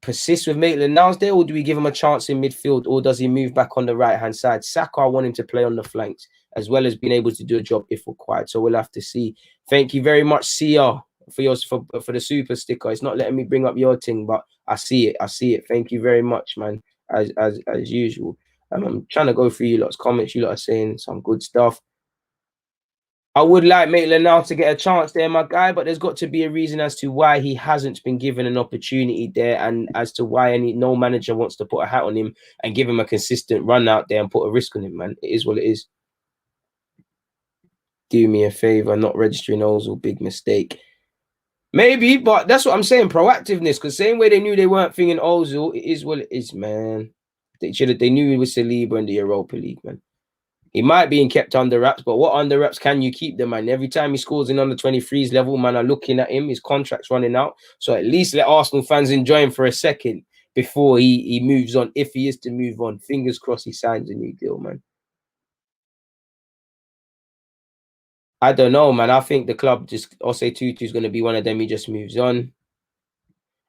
persist with Maitland-Niles there, or do we give him a chance in midfield, or does he move back on the right-hand side? Saka, I want him to play on the flanks, as well as being able to do a job if required. So we'll have to see. Thank you very much, Sia, for the super sticker. It's not letting me bring up your thing, but I see it. I see it. Thank you very much, man, as usual. I'm trying to go through you lot's comments. You lot are saying some good stuff. I would like Maitland-Niles to get a chance there, my guy, but there's got to be a reason as to why he hasn't been given an opportunity there, and as to why no manager wants to put a hat on him and give him a consistent run out there and put a risk on him, man. It is what it is. Do me a favor, not registering Ozil, big mistake. Maybe, but that's what I'm saying, proactiveness, because same way they knew they weren't thinking Ozil, it is what it is, man. They knew it was Saliba in the Europa League, man. He might be kept under wraps, but what under wraps can you keep them, man? Every time he scores in under 23s level, man, are looking at him. His contract's running out. So at least let Arsenal fans enjoy him for a second before he moves on, if he is to move on. Fingers crossed he signs a new deal, man. I don't know, man. I think the club Osei Tutu is going to be one of them. He just moves on.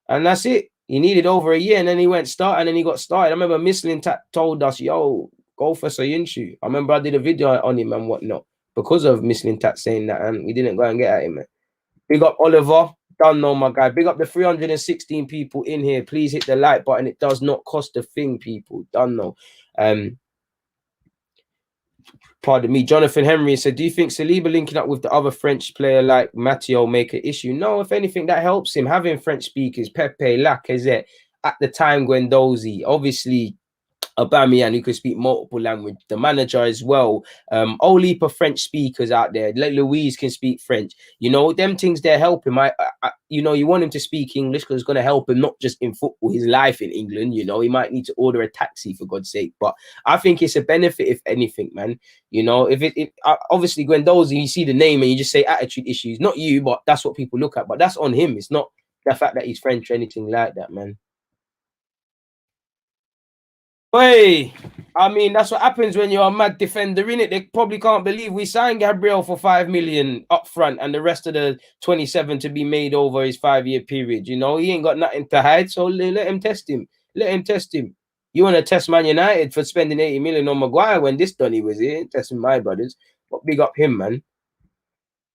And that's it. He needed over a year, and then he went start, and then he got started. I remember Michelin told us, yo, go for Soyuncu. I remember I did a video on him and whatnot because of Michelin saying that, and we didn't go and get at him, man. Big up Oliver. Don't know, my guy. Big up the 316 people in here. Please hit the like button. It does not cost a thing, people. Don't know. Pardon me. Jonathan Henry said, do you think Saliba linking up with the other French player like Matteo make an issue? No, if anything, that helps him. Having French speakers, Pepe, Lacazette, at the time, Guendouzi, obviously Aubameyang, who could speak multiple language, the manager as well. Whole heap of French speakers out there. Like Louise can speak French. You know, them things there help him. You know, you want him to speak English because it's going to help him not just in football, his life in England. You know, he might need to order a taxi for God's sake. But I think it's a benefit, if anything, man. You know, if it obviously Guendouzi, you see the name and you just say attitude issues. Not you, but that's what people look at. But that's on him. It's not the fact that he's French or anything like that, man. Hey, I mean, that's what happens when you're a mad defender, innit? They probably can't believe we signed Gabriel for 5 million up front and the rest of the 27 to be made over his 5-year period. You know, he ain't got nothing to hide, so let him test him. Let him test him. You want to test Man United for spending 80 million on Maguire when this Donny was here? Testing my brothers. But big up him, man.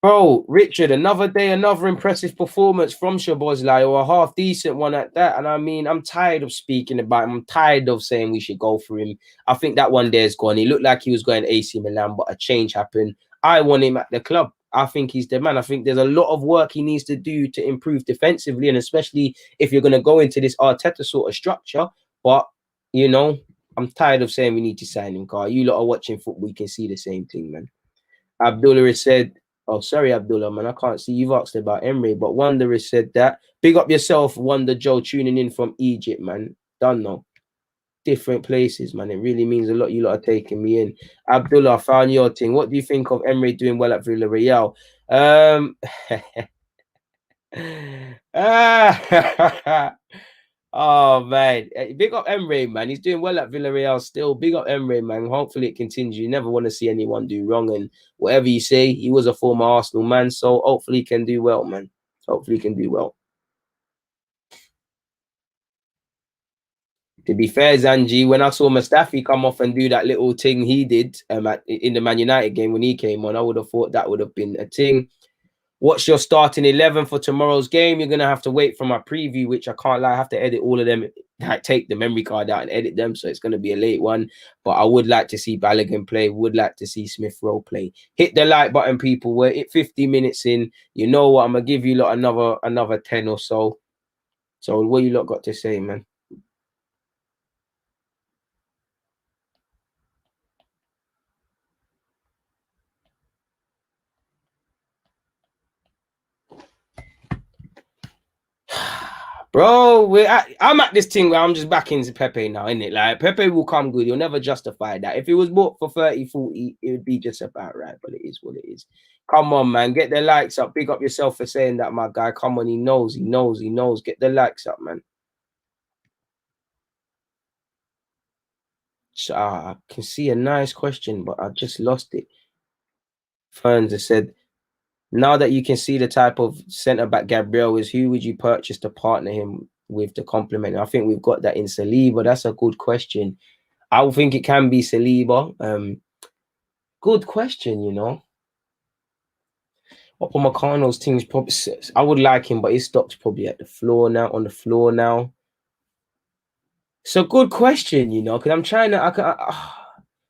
Bro, Richard, another day, another impressive performance from Szoboszlai, or a half decent one at that. And I mean, I'm tired of speaking about him. I'm tired of saying we should go for him. I think that one day is gone. He looked like he was going AC Milan, but a change happened. I want him at the club. I think he's the man. I think there's a lot of work he needs to do to improve defensively, and especially if you're going to go into this Arteta sort of structure. But, you know, I'm tired of saying we need to sign him, Carl. You lot are watching football. You can see the same thing, man. Abdullah has said, oh, sorry, Abdullah, man. I can't see. You've asked about Emery, but Wonder has said that. Big up yourself, Wonder Joe, tuning in from Egypt, man. Don't know. Different places, man. It really means a lot. You lot are taking me in. Abdullah, found your thing. What do you think of Emery doing well at Villarreal? Oh, man. Big up Emery, man. He's doing well at Villarreal still. Big up Emery, man. Hopefully it continues. You never want to see anyone do wrong. And whatever you say, he was a former Arsenal man. So hopefully he can do well, man. Hopefully he can do well. To be fair, Zanji, when I saw Mustafi come off and do that little thing he did in the Man United game when he came on, I would have thought that would have been a thing. What's your starting 11 for tomorrow's game? You're going to have to wait for my preview, which I can't lie. I have to edit all of them, like take the memory card out and edit them. So it's going to be a late one. But I would like to see Balogun play. Would like to see Smith Rowe play. Hit the like button, people. We're at 50 minutes in. You know what? I'm going to give you lot another 10 or so. So what you lot got to say, man? Bro, I'm at this thing where I'm just backing Pepe now, innit? Like, Pepe will come good. You'll never justify that. If it was bought for 30, 40, it would be just about right. But it is what it is. Come on, man. Get the likes up. Big up yourself for saying that, my guy. Come on. He knows. Get the likes up, man. So, I can see a nice question, but I just lost it. Ferns has said, now that you can see the type of centre-back Gabriel is, who would you purchase to partner him with the complement? I think we've got that in Saliba. That's a good question. I think it can be Saliba. Good question, you know. Upamecano's team's probably, I would like him, but his stock's probably at the floor now, on the floor now. It's a good question, you know, because I'm trying to,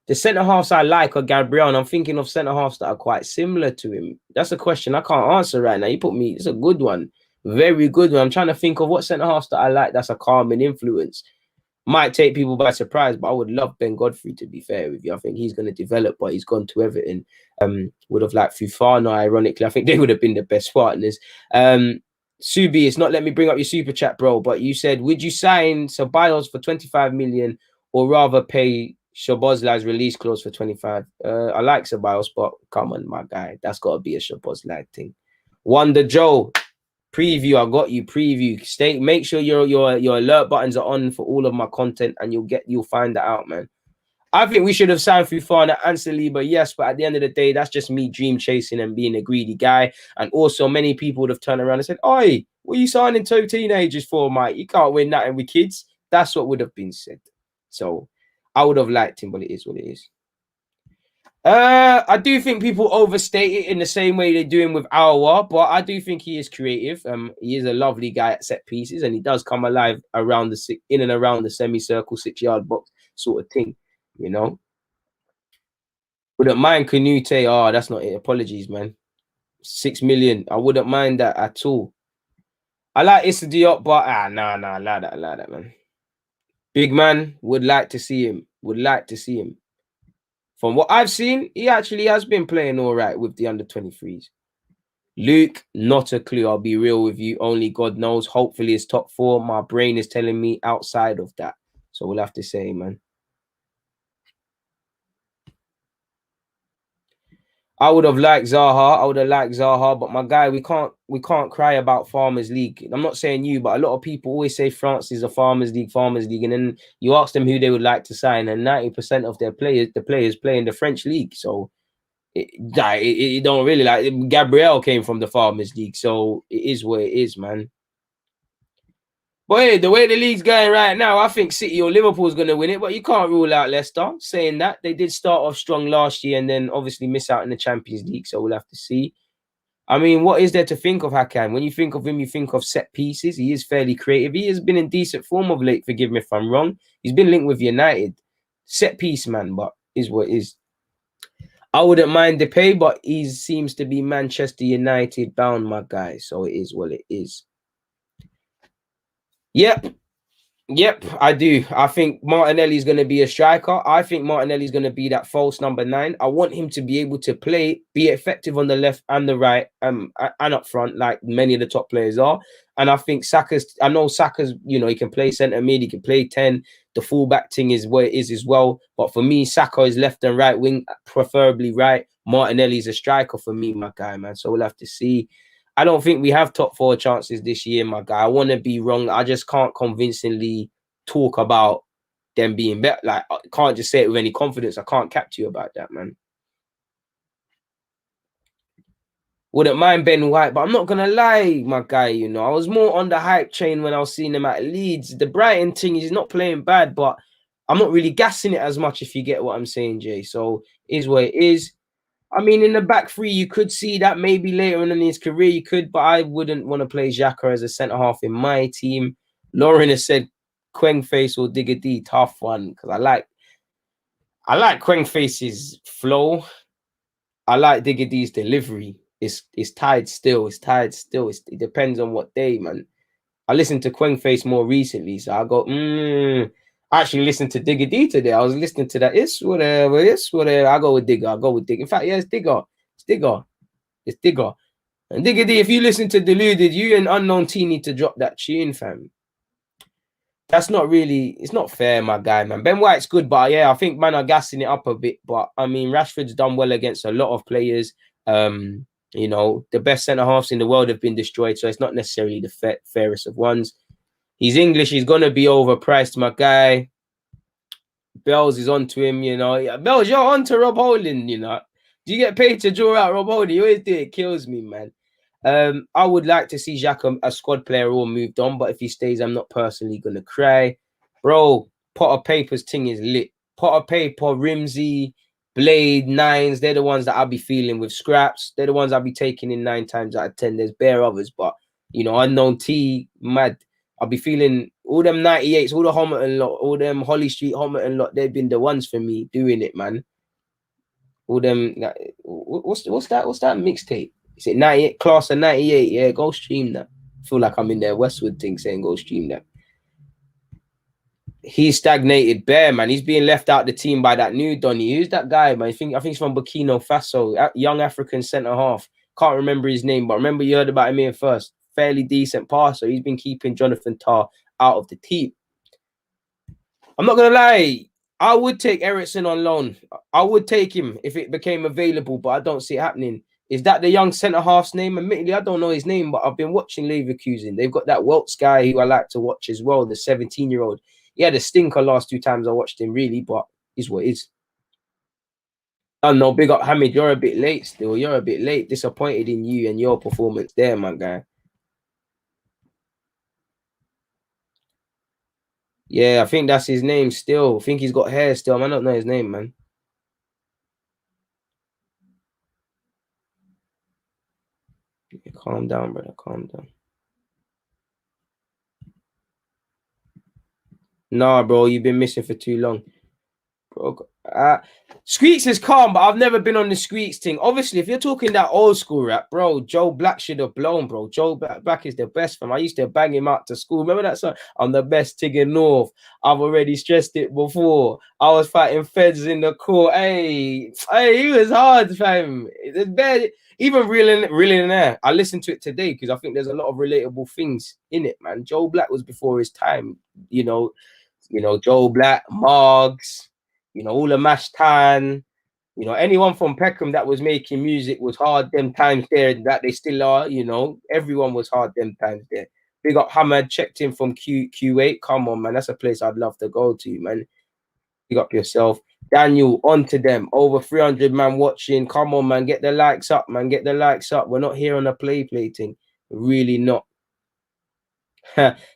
the centre halves I like are Gabriel, and I'm thinking of centre halves that are quite similar to him. That's a question I can't answer right now. You put me, it's a good one. Very good one. I'm trying to think of what centre halves that I like that's a calming influence. Might take people by surprise, but I would love Ben Godfrey, to be fair with you. I think he's going to develop, but he's gone to Everton. Would have liked Fufana, ironically. I think they would have been the best partners. Subi, it's not let me bring up your super chat, bro, but you said, would you sign Ceballos for 25 million or rather pay Szoboszlai's release clause for 25? I like Ceballos, but come on, my guy. That's got to be a Szoboszlai thing. Wonder Joe, preview. I got you. Preview. Make sure your alert buttons are on for all of my content, and you'll find that out, man. I think we should have signed Fofana and Saliba, yes, but at the end of the day, that's just me dream chasing and being a greedy guy. And also, many people would have turned around and said, "Oi, what are you signing two teenagers for, mate? You can't win nothing with kids." That's what would have been said. So I would have liked him, but it is what it is. I do think people overstate it in the same way they're doing with Aouar, but I do think he is creative. He is a lovely guy at set pieces, and he does come alive around in and around the semicircle 6-yard box sort of thing, you know. Wouldn't mind Canute. Oh, that's not it. Apologies, man. 6 million. I wouldn't mind that at all. I like Issa Diop, but nah, allow that, man. Big man, would like to see him. From what I've seen, he actually has been playing all right with the under-23s. Luke, not a clue. I'll be real with you. Only God knows. Hopefully it's top 4. My brain is telling me outside of that. So we'll have to say, man. I would have liked Zaha. But my guy, we can't cry about Farmers League. I'm not saying you, but a lot of people always say France is a Farmers League, and then you ask them who they would like to sign, and 90% of the players play in the French league. So it don't really like Gabriel came from the Farmers League, so it is what it is, man. But hey, the way the league's going right now, I think City or Liverpool's going to win it, but you can't rule out Leicester. Saying that, they did start off strong last year and then obviously miss out in the Champions League, so we'll have to see. I mean, what is there to think of Hakan? When you think of him, you think of set pieces. He is fairly creative. He has been in decent form of late, forgive me if I'm wrong. He's been linked with United. Set piece, man, but is what it is. I wouldn't mind the pay, but he seems to be Manchester United bound, my guy. So it is what it is. Yep, I do. I think Martinelli is going to be a striker. I think Martinelli is going to be that false number 9. I want him to be able to be effective on the left and the right, and up front, like many of the top players are. And I think Saka's, he can play centre mid, he can play 10. The fullback thing is where it is as well. But for me, Saka is left and right wing, preferably right. Martinelli is a striker for me, my guy, man. So we'll have to see. I don't think we have top 4 chances this year, my guy. I want to be wrong. I just can't convincingly talk about them being better. Like, I can't just say it with any confidence. I can't capture you about that, man. Wouldn't mind Ben White, but I'm not gonna lie, my guy. You know, I was more on the hype train when I was seeing him at Leeds. The Brighton thing, he's not playing bad, but I'm not really gassing it as much. If you get what I'm saying, Jay. So is what it is. I mean, in the back three, you could see that maybe later on in his career, you could, but I wouldn't want to play Xhaka as a centre half in my team. Lauren has said Quengface or Digger D, tough one because I like Quengface's flow. I like Digger D's delivery. It's tied still. It's tied still. It depends on what day, man. I listened to Quengface more recently, so I go, I actually listened to Digger D today. I was listening to that. It's whatever. It's whatever. I go with Digger. I go with Digger. In fact, yeah, it's Digger. It's Digger. It's Digger. And Digger D, if you listen to Deluded, you and Unknown T need to drop that tune, fam. That's not really, it's not fair, my guy, man. Ben White's good, but yeah, I think man are gassing it up a bit. But I mean, Rashford's done well against a lot of players. You know, the best centre halves in the world have been destroyed, so it's not necessarily the fairest of ones. He's English, he's gonna be overpriced, my guy. Bells is onto him, you know. Yeah, Bells, you're onto Rob Holding, you know. Do you get paid to draw out Rob Holding? You always do it, kills me, man. I would like to see Xhaka a squad player all moved on, but if he stays, I'm not personally gonna cry. Bro, Potter Papers thing is lit. Potter Paper, Rimsey, Blade, Nines, they're the ones that I'll be feeling with scraps. They're the ones I'll be taking in 9 times out of 10. There's bare others, but you know, Unknown T, mad. I'll be feeling all them 98s, all the Homerton lot, all them Holly Street Homerton lot, they've been the ones for me doing it, man. All them, what's that mixtape? Is it 98 class of 98? Yeah, go stream that. I feel like I'm in their Westwood thing saying go stream that. He's stagnated bare, man. He's being left out the team by that new Donny. Who's that guy, man? I think he's from Burkina Faso, young African centre half. Can't remember his name, but remember you heard about him here first. Fairly decent passer. He's been keeping Jonathan Tah out of the team. I'm not gonna lie. I would take Ericsson on loan. I would take him if it became available, but I don't see it happening. Is that the young centre half's name? Admittedly, I don't know his name, but I've been watching Leverkusen. They've got that Welts guy who I like to watch as well, the 17-year-old. He had a stinker last 2 times I watched him, really, but is what it is. Oh no, big up Hamid. You're a bit late still. You're a bit late. Disappointed in you and your performance there, my guy. Yeah, I think that's his name still. I think he's got hair still. I don't know his name, man. Yeah, calm down, brother. Calm down. Nah, bro, you've been missing for too long. Bro, Squeaks is calm, but I've never been on the Squeaks thing. Obviously, if you're talking that old school rap, bro, Joe Black should have blown, bro. Joe Black is the best, fam. I used to bang him out to school. Remember that song? I'm the best Tigger North. I've already stressed it before. I was fighting feds in the court. Hey, he was hard, fam. It's bad. Even reeling there. I listened to it today because I think there's a lot of relatable things in it, man. Joe Black was before his time, you know, Joe Black, Margs. You know, all the Mash Tan, you know, anyone from Peckham that was making music was hard them times there, that they still are, you know, everyone was hard them times there. Big up Hamad, checked in from Q8. Come on, man, that's a place I'd love to go to, man. Big up yourself. Daniel, on to them. Over 300 man watching. Come on, man, get the likes up, man. Get the likes up. We're not here on a play thing. We're really not.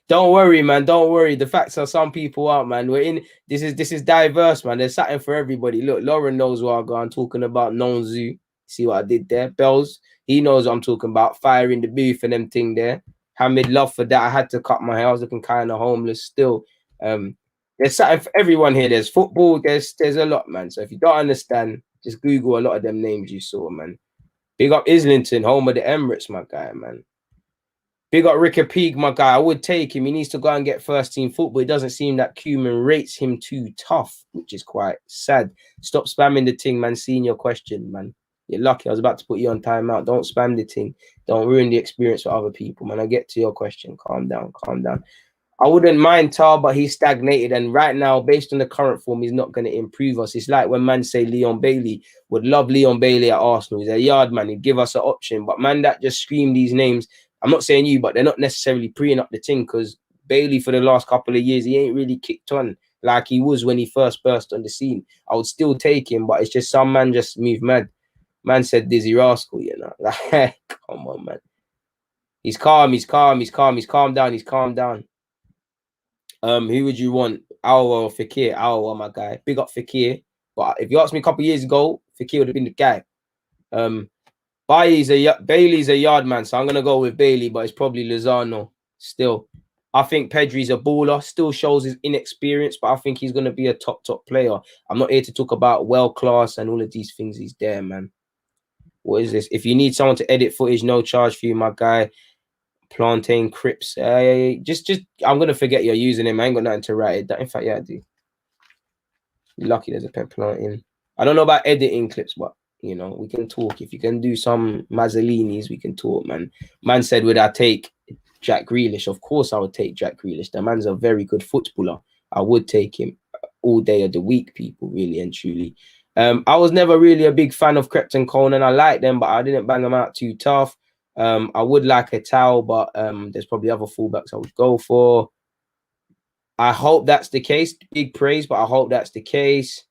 Don't worry, man. Don't worry. The facts are some people out, man. We're in this is diverse, man. There's something for everybody. Look, Lauren knows what I'm talking about. Non-zoo. See what I did there? Bells. He knows what I'm talking about. Fire in the booth and them thing there. Hamid, love for that. I had to cut my hair. I was looking kind of homeless still. There's something for everyone here. There's football. There's a lot, man. So if you don't understand, just Google a lot of them names you saw, man. Big up Islington, home of the Emirates, my guy, man. Big up Ricky Peak, my guy. I would take him. He needs to go and get first team football. It doesn't seem that Koeman rates him too tough, which is quite sad. Stop spamming the thing, man. Seeing your question, man. You're lucky. I was about to put you on timeout. Don't spam the thing. Don't ruin the experience for other people, man. I get to your question. Calm down. Calm down. I wouldn't mind Tar, but he's stagnated. And right now, based on the current form, he's not going to improve us. It's like when man say Leon Bailey. Would love Leon Bailey at Arsenal. He's a yard man. He'd give us an option. But man, that just scream these names. I'm not saying you, but they're not necessarily preeing up the thing because Bailey, for the last couple of years, he ain't really kicked on like he was when he first burst on the scene. I would still take him, but it's just some man just move mad. Man said Dizzy Rascal, you know. Like, come on, man. He's calm. He's calm. He's calm. He's calmed down. He's calmed down. Who would you want? Aouar or Fekir? Aouar, my guy. Big up Fekir. But if you asked me a couple of years ago, Fekir would have been the guy. Bailey's a yard man, so I'm gonna go with Bailey, but it's probably Lozano still. I think Pedri's a baller, still shows his inexperience, but I think he's gonna be a top player. I'm not here to talk about world class and all of these things. He's there, man. What is this? If you need someone to edit footage, no charge for you, my guy. Plantain Crips. Just I'm gonna forget your username. I ain't got nothing to write it. In fact, yeah, I do. You're lucky there's a pen plantain. I don't know about editing clips, but you know, we can talk. If you can do some Mazzolinis, we can talk, man. Man said, would I take Jack Grealish? Of course I would take Jack Grealish. The man's a very good footballer. I would take him all day of the week, people, really and truly. I was never really a big fan of Crepton Conan. I like them, but I didn't bang them out too tough. I would like a towel, but there's probably other fullbacks I would go for. I hope that's the case. Big praise, but I hope that's the case.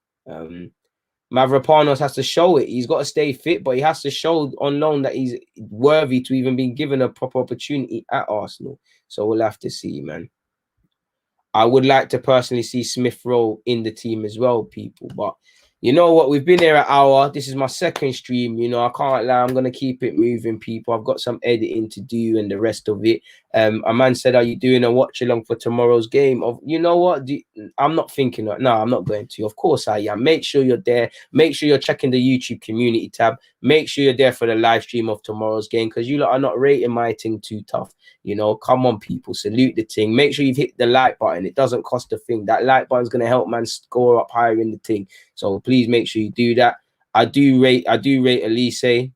Mavropanos has to show it. He's got to stay fit, but he has to show on loan that he's worthy to even be given a proper opportunity at Arsenal. So we'll have to see, man. I would like to personally see Smith Rowe in the team as well, people. But you know what? We've been here an hour. This is my second stream. You know, I can't lie. I'm going to keep it moving, people. I've got some editing to do and the rest of it. A man said, are you doing a watch along for tomorrow's game? You know what? I'm not thinking that. No, I'm not going to. Of course I am. Make sure you're there. Make sure you're checking the YouTube community tab. Make sure you're there for the live stream of tomorrow's game, because you lot are not rating my thing too tough. You know, come on, people. Salute the thing. Make sure you've hit the like button. It doesn't cost a thing. That like button's going to help man score up higher in the thing. So please make sure you do that. I do rate Elise.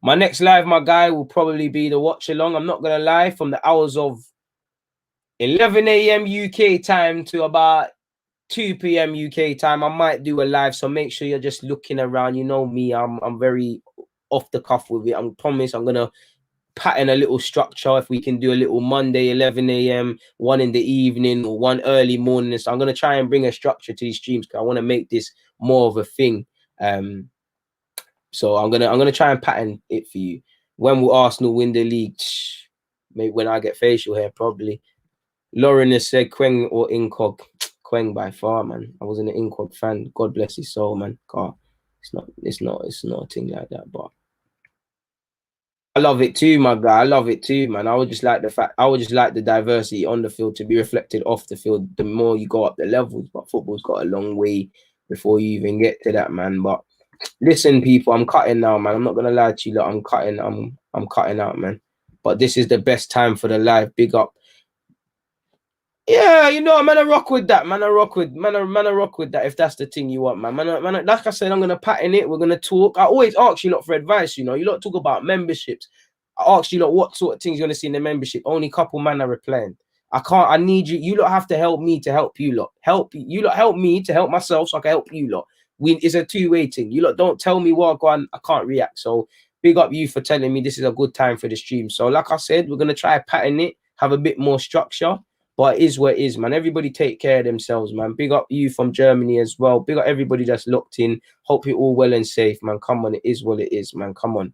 My next live, my guy, will probably be the watch along. I'm not going to lie, from the hours of 11 a.m. UK time to about 2 p.m. UK time, I might do a live. So make sure you're just looking around. You know me, I'm very off the cuff with it. I promise I'm going to pattern a little structure. If we can do a little Monday 11 a.m., one in the evening, or one early morning. So I'm going to try and bring a structure to these streams, because I want to make this more of a thing. So I'm gonna try and pattern it for you. When will Arsenal win the league? Maybe when I get facial hair, probably. Lauren has said Queng or Incog. Queng by far, man. I wasn't an Incog fan. God bless his soul, man. God, it's not a thing like that, but I love it too, my guy. I love it too, man. I would just like the diversity on the field to be reflected off the field. The more you go up the levels, but football's got a long way before you even get to that, man. But listen, people, I'm cutting now, man. I'm not gonna lie to you, look, I'm cutting out, man. But this is the best time for the live. Big up. Yeah, you know, man, I rock with that. Man, I rock with that. If that's the thing you want, man. Like I said, I'm gonna pattern it. We're gonna talk. I always ask you lot for advice. You know, you lot talk about memberships. I ask you lot what sort of things you want to see in the membership. Only couple man are replying. I need you. You lot have to help me to help you lot. Help me to help myself, so I can help you lot. It's a two-way thing. You lot don't tell me what I can't react. So big up you for telling me this is a good time for the stream. So like I said, we're gonna try pattern it, have a bit more structure. But it is what it is, man. Everybody take care of themselves, man. Big up you from Germany as well. Big up everybody that's locked in. Hope you're all well and safe, man. Come on, it is what it is, man. Come on.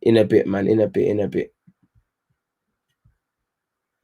In a bit, man. In a bit.